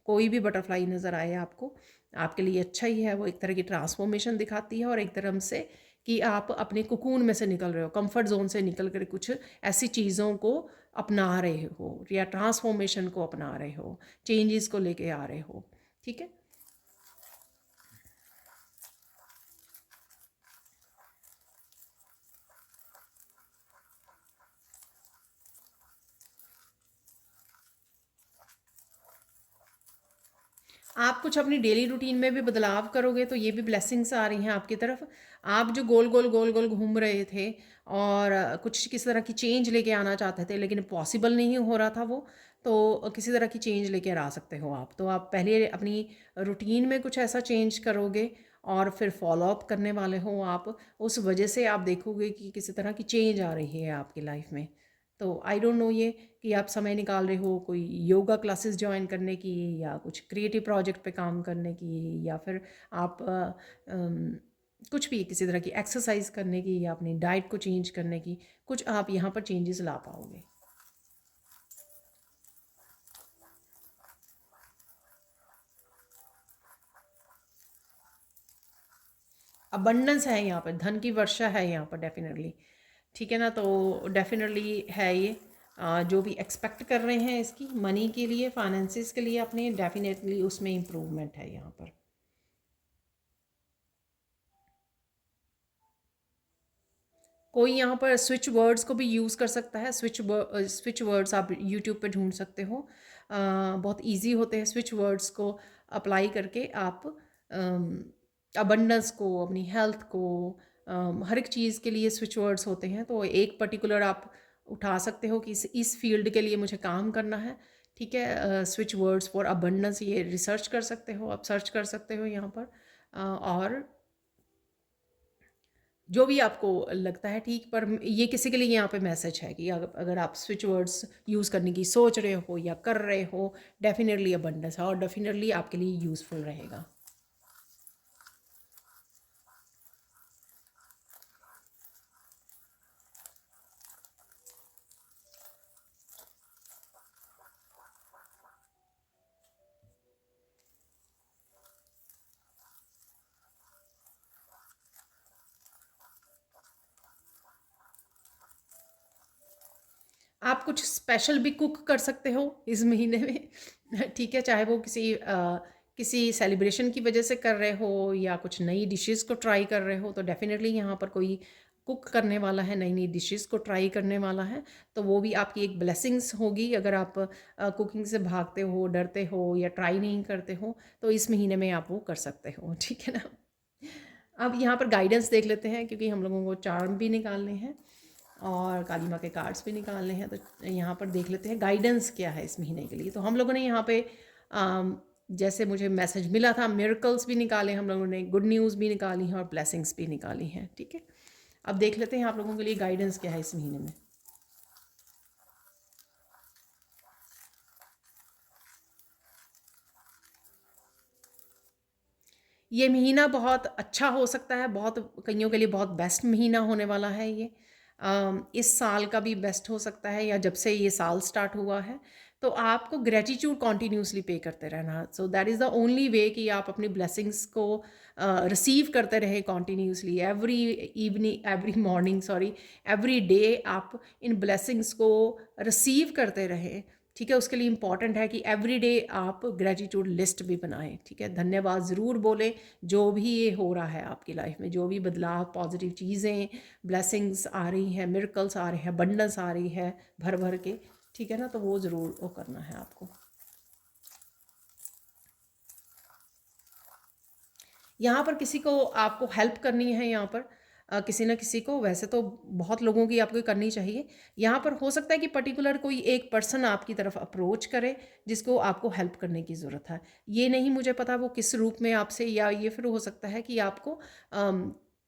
कोई भी बटरफ्लाई नज़र आए आपको, आपके लिए अच्छा ही है। वो एक तरह की ट्रांसफॉर्मेशन दिखाती है और एक तरह से कि आप अपने कुकून में से निकल रहे हो, कंफर्ट जोन से निकल कर कुछ ऐसी चीज़ों को अपना रहे हो या ट्रांसफॉर्मेशन को अपना रहे हो, चेंजेस को लेके आ रहे हो। ठीक है। आप कुछ अपनी डेली रूटीन में भी बदलाव करोगे तो ये भी ब्लेसिंग्स आ रही हैं आपकी तरफ। आप जो गोल गोल घूम रहे थे और कुछ किसी तरह की चेंज लेके आना चाहते थे लेकिन पॉसिबल नहीं हो रहा था वो, तो किसी तरह की चेंज लेके आ सकते हो आप। तो आप पहले अपनी रूटीन में कुछ ऐसा चेंज करोगे और फिर फॉलो अप करने वाले हो आप। उस वजह से आप देखोगे कि किसी तरह की चेंज आ रही है आपकी लाइफ में। तो आई डोंट नो ये कि आप समय निकाल रहे हो कोई योगा क्लासेस ज्वाइन करने की या कुछ क्रिएटिव प्रोजेक्ट पे काम करने की, या फिर आप कुछ भी किसी तरह की एक्सरसाइज करने की या अपनी डाइट को चेंज करने की, कुछ आप यहाँ पर चेंजेस ला पाओगे। अबंडेंस है यहाँ पर, धन की वर्षा है यहाँ पर डेफिनेटली। ठीक है ना। तो डेफिनेटली है ये जो भी एक्सपेक्ट कर रहे हैं इसकी मनी के लिए, फाइनेंसिस के लिए अपने, डेफिनेटली उसमें इम्प्रूवमेंट है यहाँ पर। कोई यहाँ पर स्विच वर्ड्स को भी यूज़ कर सकता है। स्विच वर्ड्स आप यूट्यूब पे ढूंढ सकते हो। बहुत इजी होते हैं स्विच वर्ड्स को अप्लाई करके आप अबंडेंस को, अपनी हेल्थ को, हर एक चीज़ के लिए स्विच वर्ड्स होते हैं। तो एक पर्टिकुलर आप उठा सकते हो कि इस फील्ड के लिए मुझे काम करना है। ठीक है। स्विच वर्ड्स फॉर अबंडेंस ये रिसर्च कर सकते हो, आप सर्च कर सकते हो यहाँ पर। और जो भी आपको लगता है ठीक। पर ये किसी के लिए यहाँ पे मैसेज है कि अगर आप स्विच वर्ड्स यूज़ करने की सोच रहे हो या कर रहे हो, डेफिनेटली अबंडेंस है और डेफिनेटली आपके लिए यूज़फुल रहेगा। आप कुछ स्पेशल भी कुक कर सकते हो इस महीने में ठीक है। चाहे वो किसी सेलिब्रेशन की वजह से कर रहे हो या कुछ नई डिशेस को ट्राई कर रहे हो, तो डेफिनेटली यहाँ पर कोई कुक करने वाला है, नई नई डिशेस को ट्राई करने वाला है। तो वो भी आपकी एक ब्लेसिंग्स होगी। अगर आप कुकिंग से भागते हो, डरते हो या ट्राई नहीं करते हो, तो इस महीने में आप वो कर सकते हो। ठीक है ना। अब यहाँ पर गाइडेंस देख लेते हैं क्योंकि हम लोगों को चार्म भी निकालने हैं और काली माँ के कार्ड्स भी निकालने हैं। तो यहाँ पर देख लेते हैं गाइडेंस क्या है इस महीने के लिए। तो हम लोगों ने यहाँ पे जैसे मुझे मैसेज मिला था, मिरेकल्स भी निकाले हम लोगों ने, गुड न्यूज़ भी निकाली हैं और ब्लेसिंग्स भी निकाली हैं। ठीक है। अब देख लेते हैं आप लोगों के लिए गाइडेंस क्या है इस महीने में। ये महीना बहुत अच्छा हो सकता है, बहुत कईयों के लिए बहुत बेस्ट महीना होने वाला है ये। इस साल का भी बेस्ट हो सकता है, या जब से ये साल स्टार्ट हुआ है। तो आपको ग्रेटिट्यूड कॉन्टीन्यूसली पे करते रहना, so that is the only way कि आप अपनी ब्लेसिंग्स को रिसीव करते रहें continuously, every evening, every morning, sorry, every day आप इन ब्लेसिंग्स को रिसीव करते रहें। ठीक है, उसके लिए इम्पॉर्टेंट है कि एवरी डे आप ग्रेटिट्यूड लिस्ट भी बनाएं। ठीक है, धन्यवाद ज़रूर बोलें जो भी ये हो रहा है आपकी लाइफ में, जो भी बदलाव, पॉजिटिव चीज़ें, ब्लेसिंग्स आ रही हैं, मिरेकल्स आ रहे हैं, अबंडेंस आ रही है भर भर के। ठीक है ना, तो वो ज़रूर वो करना है आपको। यहाँ पर किसी को आपको हेल्प करनी है, यहाँ पर किसी न किसी को, वैसे तो बहुत लोगों की आपको करनी चाहिए। यहाँ पर हो सकता है कि पर्टिकुलर कोई एक पर्सन आपकी तरफ अप्रोच करे जिसको आपको हेल्प करने की ज़रूरत है। ये नहीं मुझे पता वो किस रूप में आपसे, या ये फिर हो सकता है कि आपको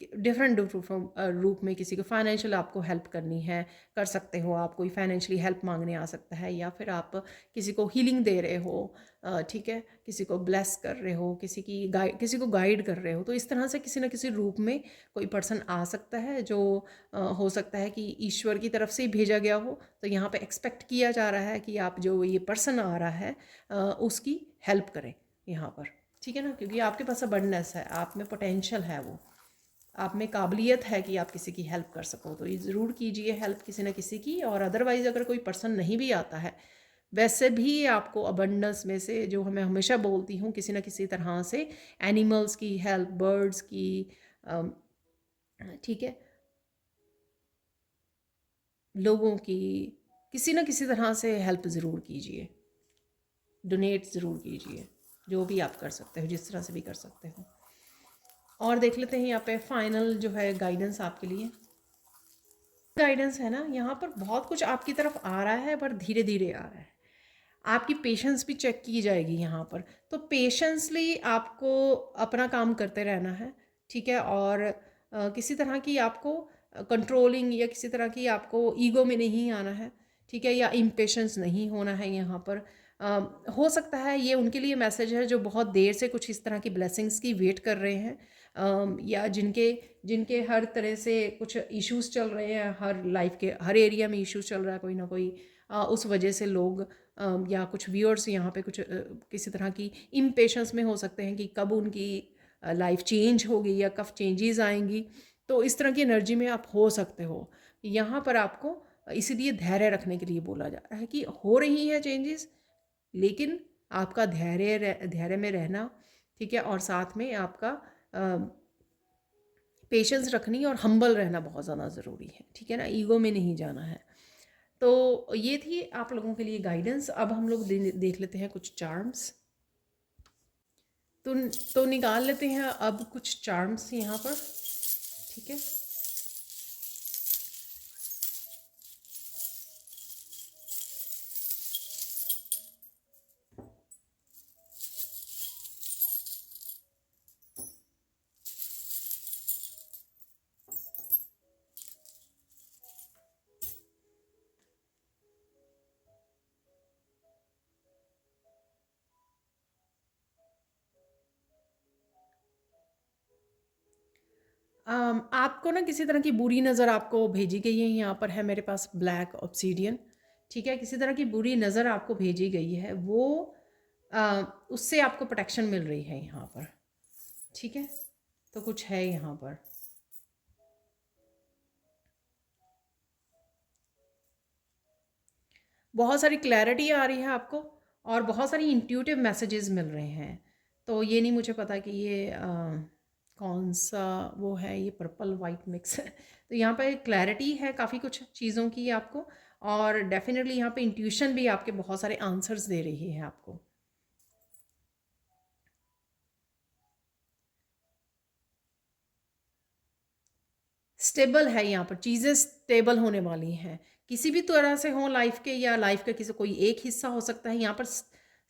डिफरेंट रूप में किसी को फाइनेंशियल आपको हेल्प करनी है, कर सकते हो आप। कोई फाइनेंशियली हेल्प मांगने आ सकता है, या फिर आप किसी को हीलिंग दे रहे हो, ठीक है, किसी को ब्लेस कर रहे हो, किसी को गाइड कर रहे हो। तो इस तरह से किसी न किसी रूप में कोई पर्सन आ सकता है जो हो सकता है कि ईश्वर की तरफ से ही भेजा गया हो। तो यहाँ पे एक्सपेक्ट किया जा रहा है कि आप, जो ये पर्सन आ रहा है, उसकी हेल्प करें यहाँ पर। ठीक है ना, क्योंकि आपके पास अबंडेंस है, आप में पोटेंशियल है, वो आप में काबिलियत है कि आप किसी की हेल्प कर सको। तो ये ज़रूर कीजिए हेल्प किसी न किसी की। और अदरवाइज़ अगर कोई पर्सन नहीं भी आता है, वैसे भी आपको अबंडेंस में से, जो मैं हमेशा बोलती हूँ, किसी न किसी तरह से एनिमल्स की हेल्प, बर्ड्स की, ठीक है, लोगों की, किसी न किसी तरह से हेल्प ज़रूर कीजिए, डोनेट ज़रूर कीजिए, जो भी आप कर सकते हो, जिस तरह से भी कर सकते हो। और देख लेते हैं यहाँ पे फाइनल जो है गाइडेंस आपके लिए। गाइडेंस है ना, यहाँ पर बहुत कुछ आपकी तरफ आ रहा है, पर धीरे धीरे आ रहा है। आपकी पेशेंस भी चेक की जाएगी यहाँ पर। तो पेशेंसली आपको अपना काम करते रहना है। ठीक है, और किसी तरह की आपको कंट्रोलिंग या किसी तरह की आपको ईगो में नहीं आना है। ठीक है, या इम्पेशेंस नहीं होना है यहाँ पर। हो सकता है ये उनके लिए मैसेज है जो बहुत देर से कुछ इस तरह की ब्लेसिंग्स की वेट कर रहे हैं, या जिनके जिनके हर तरह से कुछ इश्यूज चल रहे हैं, हर लाइफ के हर एरिया में इश्यूज चल रहा है कोई ना कोई। उस वजह से लोग, या कुछ व्यूअर्स यहाँ पे कुछ किसी तरह की इम्पेशंस में हो सकते हैं कि कब उनकी लाइफ चेंज होगी या कब चेंजेस आएंगी। तो इस तरह की एनर्जी में आप हो सकते हो। यहाँ पर आपको इसीलिए धैर्य रखने के लिए बोला जा रहा है कि हो रही हैं चेंजेस, लेकिन आपका धैर्य में रहना, ठीक है, और साथ में आपका पेशेंस रखनी और हम्बल रहना बहुत ज़्यादा ज़रूरी है। ठीक है ना, ईगो में नहीं जाना है। तो ये थी आप लोगों के लिए गाइडेंस। अब हम लोग देख लेते हैं कुछ चार्म्स। तो तो निकाल लेते हैं अब कुछ चार्म्स यहाँ पर। ठीक है, आपको ना किसी तरह की बुरी नज़र आपको भेजी गई है। यहाँ पर है मेरे पास ब्लैक ऑब्सीडियन। ठीक है, किसी तरह की बुरी नज़र आपको भेजी गई है, वो उससे आपको प्रोटेक्शन मिल रही है यहाँ पर। ठीक है, तो कुछ है यहाँ पर। बहुत सारी क्लैरिटी आ रही है आपको, और बहुत सारी इंट्यूटिव मैसेजेस मिल रहे हैं। तो ये नहीं मुझे पता कि ये कौन सा वो है, ये पर्पल वाइट मिक्स है। तो यहाँ पे क्लैरिटी है काफ़ी कुछ चीज़ों की आपको, और डेफिनेटली यहाँ पे इंट्यूशन भी आपके बहुत सारे आंसर्स दे रही है आपको। स्टेबल है यहाँ पर, चीज़ें स्टेबल होने वाली हैं, किसी भी तरह से हो लाइफ के, या लाइफ का किसी कोई एक हिस्सा हो सकता है। यहाँ पर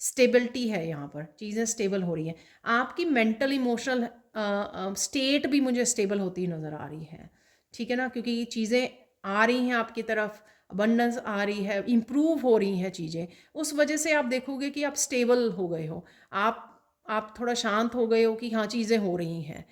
स्टेबिलिटी है, यहाँ पर चीज़ें स्टेबल हो रही हैं। आपकी मेंटल इमोशनल स्टेट भी मुझे स्टेबल होती नज़र आ रही है। ठीक है ना, क्योंकि ये चीज़ें आ रही हैं आपकी तरफ, अबंडेंस आ रही है, इम्प्रूव हो रही हैं चीज़ें, उस वजह से आप देखोगे कि आप स्टेबल हो गए हो, आप थोड़ा शांत हो गए हो कि हाँ चीज़ें हो रही हैं,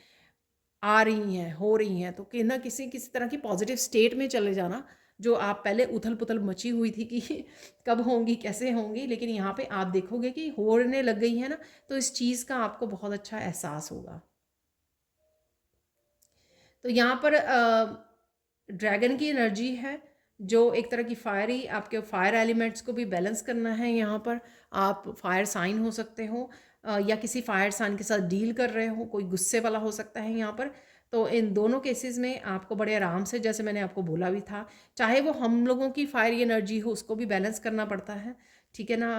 आ रही हैं, हो रही हैं, तो कि ना किसी किसी तरह की पॉजिटिव स्टेट में चले जाना, जो आप पहले उथल पुथल मची हुई थी कि कब होंगी, कैसे होंगी, लेकिन यहाँ पे आप देखोगे कि होने लग गई है ना, तो इस चीज़ का आपको बहुत अच्छा एहसास होगा। तो यहाँ पर ड्रैगन की एनर्जी है, जो एक तरह की फायरी, आपके फायर एलिमेंट्स को भी बैलेंस करना है। यहाँ पर आप फायर साइन हो सकते हो, या किसी फायर साइन के साथ डील कर रहे हो, कोई गुस्से वाला हो सकता है यहाँ पर। तो इन दोनों केसेस में आपको बड़े आराम से, जैसे मैंने आपको बोला भी था, चाहे वो हम लोगों की फायरी एनर्जी हो, उसको भी बैलेंस करना पड़ता है, ठीक है ना।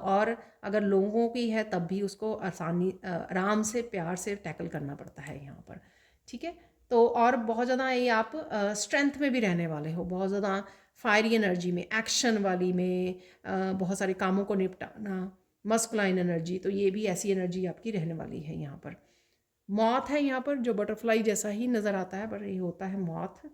और अगर लोगों की है तब भी उसको आराम से, प्यार से टैकल करना पड़ता है यहाँ पर, ठीक है। तो और बहुत ज़्यादा ये आप स्ट्रेंथ में भी रहने वाले हो, बहुत ज़्यादा फायरी एनर्जी में, एक्शन वाली में, बहुत सारे कामों को निपटाना, मस्कुलाइन एनर्जी, तो ये भी ऐसी एनर्जी आपकी रहने वाली है यहाँ पर। मॉथ है यहाँ पर, जो बटरफ्लाई जैसा ही नज़र आता है, पर ये होता है मॉथ।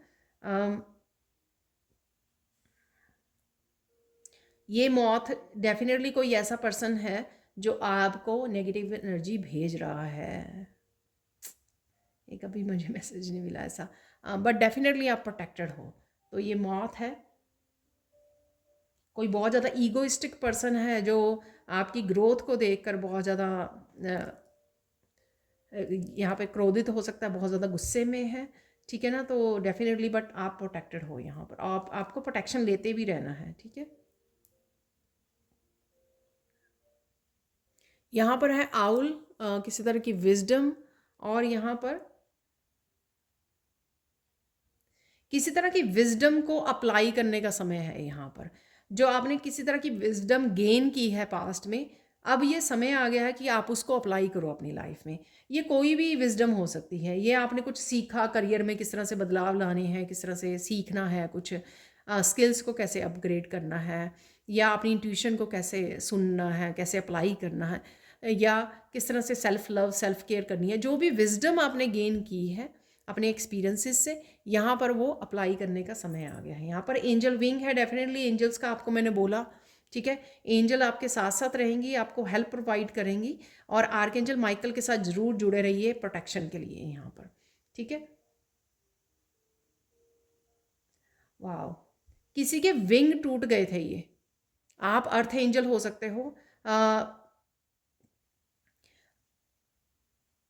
ये मॉथ डेफिनेटली कोई ऐसा पर्सन है जो आपको नेगेटिव एनर्जी भेज रहा है। ये कभी मुझे मैसेज नहीं मिला ऐसा, बट डेफिनेटली आप प्रोटेक्टेड हो। तो ये मौत है, कोई बहुत ज़्यादा ईगोइस्टिक पर्सन है जो आपकी ग्रोथ को देखकर बहुत ज़्यादा यहाँ पे क्रोधित हो सकता है, बहुत ज़्यादा गुस्से में है, ठीक है ना। तो डेफिनेटली, बट आप प्रोटेक्टेड हो यहाँ पर, आपको प्रोटेक्शन लेते भी रहना है, ठीक है। यहाँ पर है आउल, किसी तरह की विजडम, और यहाँ पर किसी तरह की विजडम को अप्लाई करने का समय है यहाँ पर, जो आपने किसी तरह की विजडम गेन की है पास्ट में, अब ये समय आ गया है कि आप उसको अप्लाई करो अपनी लाइफ में। ये कोई भी विजडम हो सकती है, ये आपने कुछ सीखा करियर में, किस तरह से बदलाव लाने हैं, किस तरह से सीखना है, कुछ स्किल्स को कैसे अपग्रेड करना है, या अपनी इंट्यूशन को कैसे सुनना है, कैसे अप्लाई करना है, या किस तरह से सेल्फ लव, सेल्फ केयर करनी है। जो भी विजडम आपने गेन की है अपने एक्सपीरियंसेस से, यहाँ पर वो अप्लाई करने का समय आ गया है। यहाँ पर एंजल विंग है, डेफिनेटली एंजल्स का आपको मैंने बोला, ठीक है। एंजल आपके साथ साथ रहेंगी, आपको हेल्प प्रोवाइड करेंगी, और आर्कएंजल माइकल के साथ ज़रूर जुड़े रहिए प्रोटेक्शन के लिए यहाँ पर, ठीक है। वाह, किसी के विंग टूट गए थे, ये आप अर्थ एंजल हो सकते हो,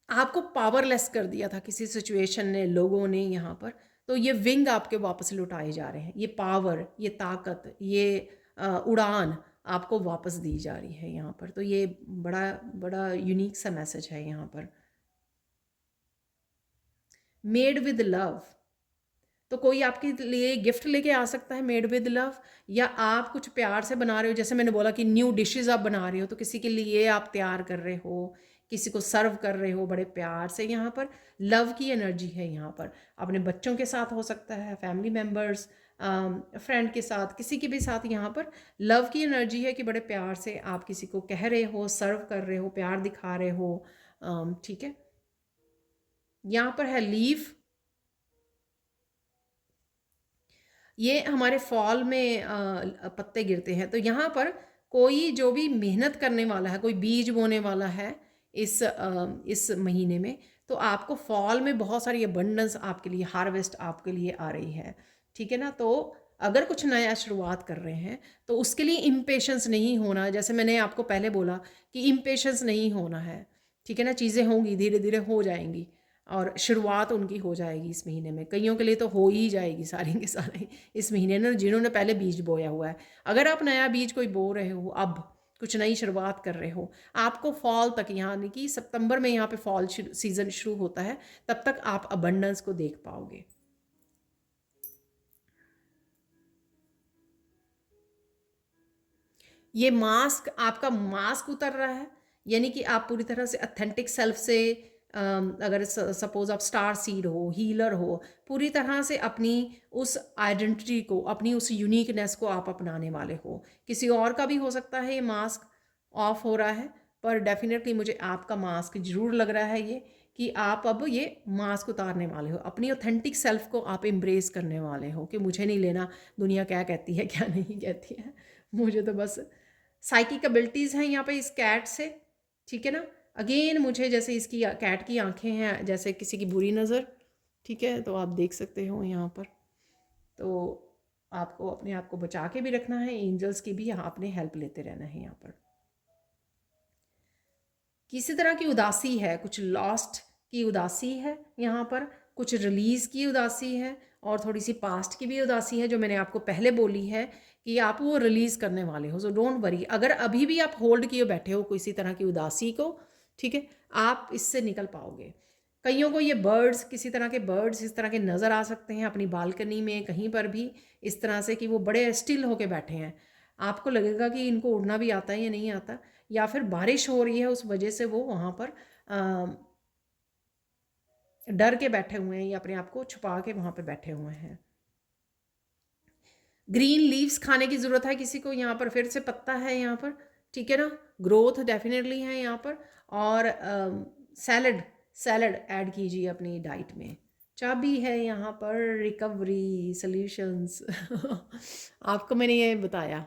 आपको पावरलेस कर दिया था किसी सिचुएशन ने, लोगों ने यहाँ पर, तो ये विंग आपके वापस लुटाए जा रहे हैं, ये पावर, ये ताकत, ये उड़ान आपको वापस दी जा रही है यहाँ पर। तो ये बड़ा बड़ा यूनिक सा मैसेज है यहाँ पर। मेड विद लव, तो कोई आपके लिए गिफ्ट लेके आ सकता है मेड विद लव, या आप कुछ प्यार से बना रहे हो, जैसे मैंने बोला कि न्यू डिशेस आप बना रहे हो, तो किसी के लिए आप तैयार कर रहे हो, किसी को सर्व कर रहे हो बड़े प्यार से। यहाँ पर लव की एनर्जी है, यहाँ पर अपने बच्चों के साथ हो सकता है, फैमिली मेम्बर्स, फ्रेंड के साथ, किसी के भी साथ यहाँ पर लव की एनर्जी है कि बड़े प्यार से आप किसी को कह रहे हो, सर्व कर रहे हो, प्यार दिखा रहे हो, ठीक है। यहाँ पर है लीफ, ये हमारे फॉल में पत्ते गिरते हैं, तो यहाँ पर कोई जो भी मेहनत करने वाला है, कोई बीज बोने वाला है इस महीने में, तो आपको फॉल में बहुत सारी अबंडेंस आपके लिए, हार्वेस्ट आपके लिए आ रही है, ठीक है ना। तो अगर कुछ नया शुरुआत कर रहे हैं तो उसके लिए इम्पेशेंस नहीं होना, जैसे मैंने आपको पहले बोला कि इम्पेशेंस नहीं होना है, ठीक है ना। चीज़ें होंगी, धीरे धीरे हो जाएंगी, और शुरुआत उनकी हो जाएगी इस महीने में, कईयों के लिए तो हो ही जाएगी सारी के सारे इस महीने में, जिन्होंने पहले बीज बोया हुआ है। अगर आप नया बीज कोई बो रहे हो, अब कुछ नई शुरुआत कर रहे हो, आपको फॉल तक, यानी कि सितंबर में यहाँ पे फॉल सीजन शुरू होता है, तब तक आप अबंडेंस को देख पाओगे। ये मास्क, आपका मास्क उतर रहा है, यानी कि आप पूरी तरह से ऑथेंटिक सेल्फ से, अगर सपोज आप स्टार सीड हो, हीलर हो, पूरी तरह से अपनी उस आइडेंटिटी को, अपनी उस यूनिकनेस को आप अपनाने वाले हो। किसी और का भी हो सकता है ये मास्क ऑफ हो रहा है, पर डेफिनेटली मुझे आपका मास्क ज़रूर लग रहा है ये, कि आप अब ये मास्क उतारने वाले हो, अपनी ऑथेंटिक सेल्फ को आप एम्ब्रेस करने वाले हो कि मुझे नहीं लेना दुनिया क्या कहती है क्या नहीं कहती है, मुझे तो बस साइकिक एबिलिटीज़ हैं यहाँ पे इस कैट से, ठीक है ना। अगेन मुझे जैसे इसकी कैट की आंखें हैं जैसे किसी की बुरी नज़र, ठीक है, तो आप देख सकते हो यहाँ पर। तो आपको अपने आप को बचा के भी रखना है, एंजल्स की भी आपने हेल्प लेते रहना है यहाँ पर। किसी तरह की उदासी है, कुछ लॉस्ट की उदासी है यहाँ पर, कुछ रिलीज़ की उदासी है और थोड़ी सी पास्ट की भी उदासी है जो मैंने आपको पहले बोली है कि आप वो रिलीज़ करने वाले हो। सो डोंट वरी, अगर अभी भी आप होल्ड किए बैठे हो किसी तरह की उदासी को, ठीक है, आप इससे निकल पाओगे। कईयों को ये बर्ड्स, किसी तरह के बर्ड्स इस तरह के नज़र आ सकते हैं अपनी बालकनी में कहीं पर भी, इस तरह से कि वो बड़े स्टिल होके बैठे हैं। आपको लगेगा कि इनको उड़ना भी आता है या नहीं आता, या फिर बारिश हो रही है उस वजह से वो वहाँ पर डर के बैठे हुए हैं या अपने आप को छुपा के वहाँ पर बैठे हुए हैं। ग्रीन लीव्स खाने की ज़रूरत है किसी को, यहाँ पर फिर से पत्ता है यहाँ पर, ठीक है ना, ग्रोथ डेफिनेटली है यहाँ पर। और सैलड, सैलड ऐड कीजिए अपनी डाइट में। चाबी है यहाँ पर रिकवरी सॉल्यूशंस आपको मैंने ये बताया।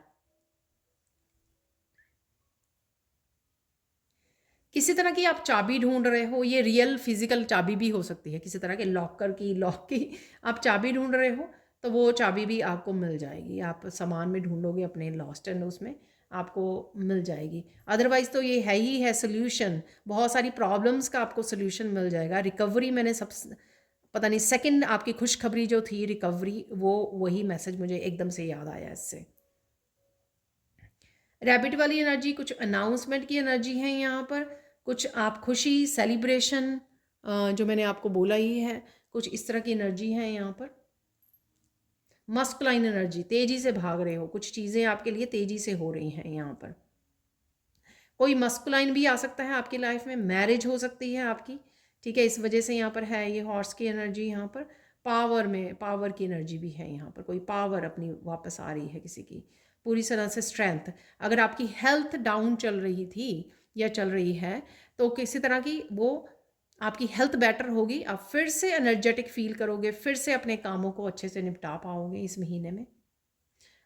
किसी तरह की आप चाबी ढूंढ रहे हो, ये रियल फिजिकल चाबी भी हो सकती है, किसी तरह के लॉकर की, लॉक की आप चाबी ढूंढ रहे हो तो वो चाबी भी आपको मिल जाएगी। आप सामान में ढूंढोगे अपने लॉस्ट एंड उसमें आपको मिल जाएगी। अदरवाइज़ तो ये है ही है सोल्यूशन, बहुत सारी प्रॉब्लम्स का आपको सोल्यूशन मिल जाएगा। रिकवरी मैंने सब पता नहीं सेकंड आपकी खुशखबरी जो थी रिकवरी, वो वही मैसेज मुझे एकदम से याद आया इससे। रैबिट वाली एनर्जी कुछ अनाउंसमेंट की एनर्जी है यहाँ पर, कुछ आप खुशी सेलिब्रेशन जो मैंने आपको बोला ही है, कुछ इस तरह की एनर्जी है यहाँ पर। मस्कुलाइन एनर्जी, तेजी से भाग रहे हो, कुछ चीज़ें आपके लिए तेजी से हो रही हैं यहाँ पर। कोई मस्कुलाइन भी आ सकता है आपकी लाइफ में, मैरिज हो सकती है आपकी, ठीक है, इस वजह से यहाँ पर है ये हॉर्स की एनर्जी यहाँ पर। पावर में, पावर की एनर्जी भी है यहाँ पर, कोई पावर अपनी वापस आ रही है किसी की, पूरी तरह से स्ट्रेंथ। अगर आपकी हेल्थ डाउन चल रही थी या चल रही है तो किसी तरह की वो आपकी हेल्थ बेटर होगी, आप फिर से एनर्जेटिक फील करोगे, फिर से अपने कामों को अच्छे से निपटा पाओगे इस महीने में।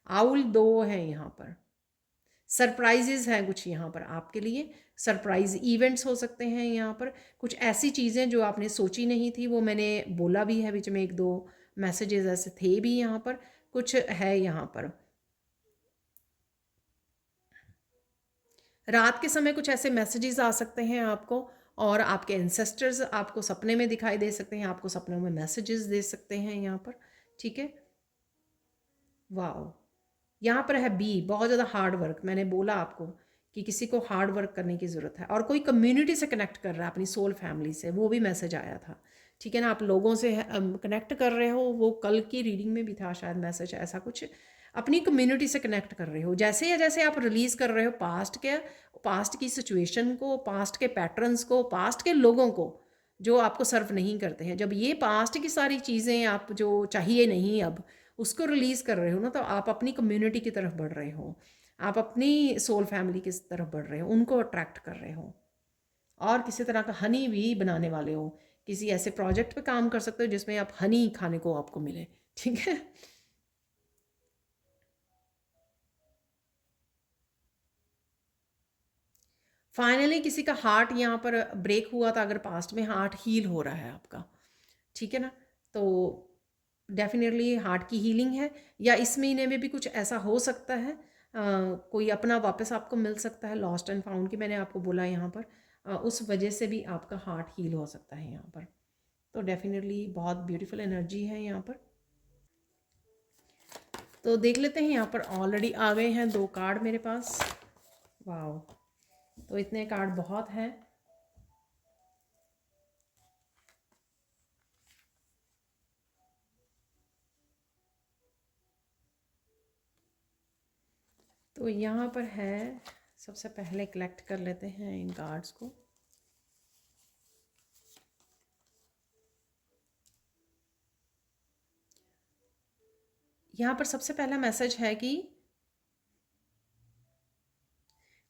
आउल 2 है यहाँ पर, सरप्राइजेज़ हैं कुछ यहाँ पर आपके लिए, सरप्राइज इवेंट्स हो सकते हैं यहाँ पर, कुछ ऐसी चीज़ें जो आपने सोची नहीं थी वो मैंने बोला भी है बीच में, एक दो मैसेजेस ऐसे थे भी यहाँ पर, कुछ है यहाँ पर। रात के समय कुछ ऐसे मैसेजेस आ सकते हैं आपको, और आपके एंसेस्टर्स आपको सपने में दिखाई दे सकते हैं, आपको सपनों में मैसेजेस दे सकते हैं यहाँ पर, ठीक है। वाह, यहाँ पर है बी, बहुत ज़्यादा हार्ड वर्क। मैंने बोला आपको कि किसी को हार्ड वर्क करने की ज़रूरत है, और कोई कम्युनिटी से कनेक्ट कर रहा है, अपनी सोल फैमिली से, वो भी मैसेज आया था, ठीक है ना। आप लोगों से कनेक्ट कर रहे हो, वो कल की रीडिंग में भी था शायद मैसेज, ऐसा कुछ अपनी कम्युनिटी से कनेक्ट कर रहे हो। जैसे या जैसे आप रिलीज़ कर रहे हो पास्ट के, पास्ट की सिचुएशन को, पास्ट के पैटर्न्स को, पास्ट के लोगों को जो आपको सर्व नहीं करते हैं, जब ये पास्ट की सारी चीज़ें आप जो चाहिए नहीं अब उसको रिलीज़ कर रहे हो ना, तो आप अपनी कम्युनिटी की तरफ बढ़ रहे हो, आप अपनी सोल फैमिली की तरफ बढ़ रहे हो, उनको अट्रैक्ट कर रहे हो, और किसी तरह का हनी भी बनाने वाले हो। किसी ऐसे प्रोजेक्ट पे काम कर सकते हो जिसमें आप हनी खाने को आपको मिले, ठीक है। फाइनली किसी का हार्ट यहाँ पर ब्रेक हुआ था, अगर पास्ट में हार्ट हील हो रहा है आपका, ठीक है ना, तो डेफिनेटली हार्ट की हीलिंग है। या इस महीने में भी कुछ ऐसा हो सकता है, कोई अपना वापस आपको मिल सकता है, लॉस्ट एंड फाउंड की मैंने आपको बोला यहाँ पर, उस वजह से भी आपका हार्ट हील हो सकता है यहाँ पर। तो डेफिनेटली बहुत ब्यूटीफुल एनर्जी है यहाँ पर। तो देख लेते हैं, यहाँ पर ऑलरेडी आ गए हैं 2 कार्ड मेरे पास। वाह, तो इतने कार्ड बहुत हैं। तो यहाँ पर है, सबसे पहले कलेक्ट कर लेते हैं इन कार्ड्स को। यहाँ पर सबसे पहला मैसेज है कि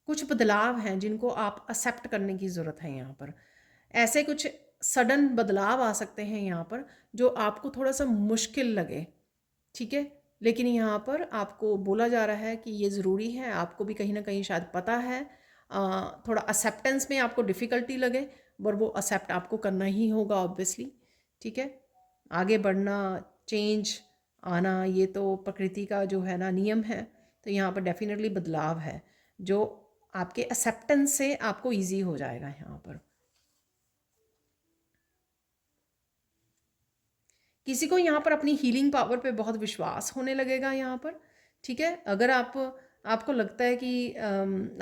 कुछ बदलाव हैं जिनको आप एक्सेप्ट करने की ज़रूरत है यहाँ पर। ऐसे कुछ सडन बदलाव आ सकते हैं यहाँ पर, जो आपको थोड़ा सा मुश्किल लगे, ठीक है। लेकिन यहाँ पर आपको बोला जा रहा है कि ये ज़रूरी है, आपको भी कहीं ना कहीं शायद पता है, थोड़ा एक्सेप्टेंस में आपको डिफ़िकल्टी लगे, पर वो एक्सेप्ट आपको करना ही होगा ऑब्वियसली, ठीक है। आगे बढ़ना, चेंज आना, ये तो प्रकृति का जो है ना नियम है। तो यहाँ पर डेफिनेटली बदलाव है जो आपके एक्सेप्टेंस से आपको ईजी हो जाएगा। यहाँ पर किसी को यहाँ पर अपनी हीलिंग पावर पे बहुत विश्वास होने लगेगा यहाँ पर, ठीक है। अगर आपको लगता है कि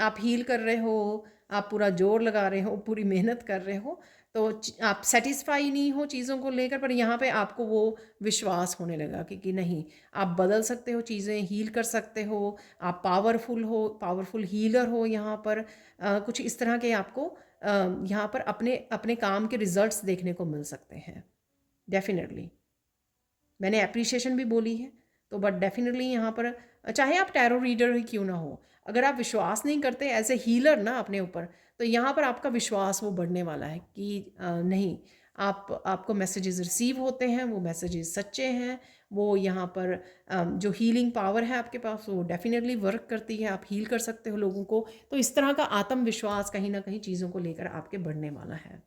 आप हील कर रहे हो, आप पूरा जोर लगा रहे हो, पूरी मेहनत कर रहे हो, तो आप सेटिस्फाई नहीं हो चीज़ों को लेकर, पर यहाँ पे आपको वो विश्वास होने लगा कि नहीं, आप बदल सकते हो चीज़ें, हील कर सकते हो, आप पावरफुल हीलर हो। यहाँ पर कुछ इस तरह के आपको यहाँ पर अपने अपने काम के रिजल्ट्स देखने को मिल सकते हैं डेफिनेटली। मैंने अप्रिशिएशन भी बोली है, तो बट डेफिनेटली यहाँ पर चाहे आप टैरो रीडर ही क्यों ना हो, अगर आप विश्वास नहीं करते एज ए हीलर ना अपने ऊपर, तो यहाँ पर आपका विश्वास वो बढ़ने वाला है कि नहीं, आपको मैसेजेस रिसीव होते हैं, वो मैसेजेस सच्चे हैं, वो यहाँ पर जो हीलिंग पावर है आपके पास वो डेफिनेटली वर्क करती है, आप हील कर सकते हो लोगों को। तो इस तरह का आत्मविश्वास कहीं ना कहीं चीज़ों को लेकर आपके बढ़ने वाला है।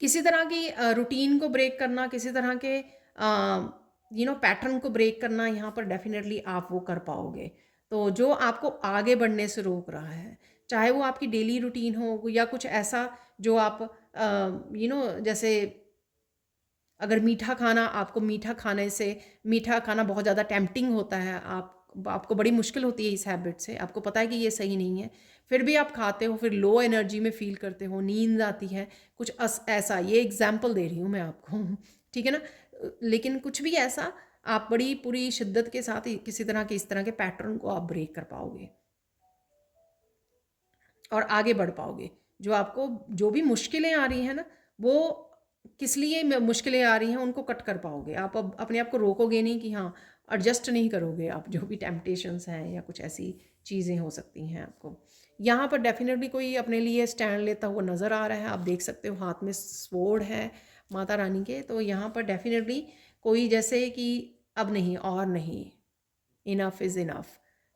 किसी तरह की रूटीन को ब्रेक करना, किसी तरह के पैटर्न को ब्रेक करना, यहाँ पर डेफिनेटली आप वो कर पाओगे। तो जो आपको आगे बढ़ने से रोक रहा है, चाहे वो आपकी डेली रूटीन हो या कुछ ऐसा जो आप जैसे अगर मीठा खाना बहुत ज़्यादा टेम्पटिंग होता है, आपको बड़ी मुश्किल होती है इस हैबिट से, आपको पता है कि ये सही नहीं है, फिर भी आप खाते हो, फिर लो एनर्जी में फील करते हो, नींद आती है, कुछ ऐसा, ये एग्जाम्पल दे रही हूँ मैं आपको ठीक है ना। लेकिन कुछ भी ऐसा, आप बड़ी पूरी शिद्दत के साथ किसी तरह के इस तरह के पैटर्न को आप ब्रेक कर पाओगे और आगे बढ़ पाओगे। जो आपको जो भी मुश्किलें आ रही हैं ना, वो किस लिए मुश्किलें आ रही हैं उनको कट कर पाओगे। आप अब अपने आप को रोकोगे नहीं कि हाँ, एडजस्ट नहीं करोगे आप, जो भी टेम्पटेशंस हैं या कुछ ऐसी चीज़ें हो सकती हैं आपको। यहाँ पर डेफिनेटली कोई अपने लिए स्टैंड लेता हुआ नज़र आ रहा है, आप देख सकते हो हाथ में स्वॉर्ड है माता रानी के। तो यहाँ पर डेफिनेटली कोई जैसे कि अब नहीं और नहीं, इनफ इज़ इनफ,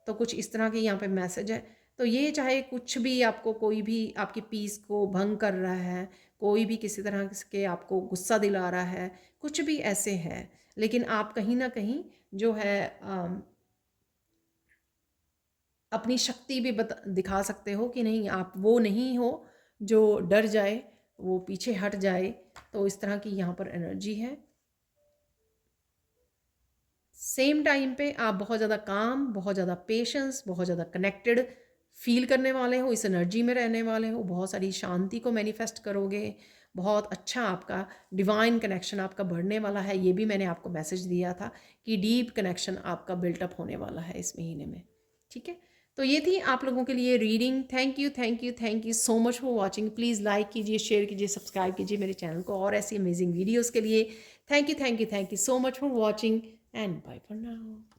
तो कुछ इस तरह के यहाँ पे मैसेज है। तो ये चाहे कुछ भी आपको, कोई भी आपकी पीस को भंग कर रहा है, कोई भी किसी तरह के आपको गुस्सा दिला रहा है, कुछ भी ऐसे है, लेकिन आप कहीं ना कहीं जो है अपनी शक्ति भी दिखा सकते हो कि नहीं, आप वो नहीं हो जो डर जाए, वो पीछे हट जाए। तो इस तरह की यहाँ पर एनर्जी है। सेम टाइम पे आप बहुत ज़्यादा काम, बहुत ज़्यादा पेशेंस, बहुत ज़्यादा कनेक्टेड फील करने वाले हो, इस एनर्जी में रहने वाले हो, बहुत सारी शांति को मैनिफेस्ट करोगे, बहुत अच्छा आपका डिवाइन कनेक्शन आपका बढ़ने वाला है। ये भी मैंने आपको मैसेज दिया था कि डीप कनेक्शन आपका बिल्टअप होने वाला है इस महीने में, ठीक है। तो ये थी आप लोगों के लिए reading. Thank you thank you thank you so much for watching. Please like कीजिए, शेयर कीजिए, सब्सक्राइब कीजिए मेरे चैनल को और ऐसी अमेजिंग वीडियोज़ के लिए। Thank you so much for watching and bye for now.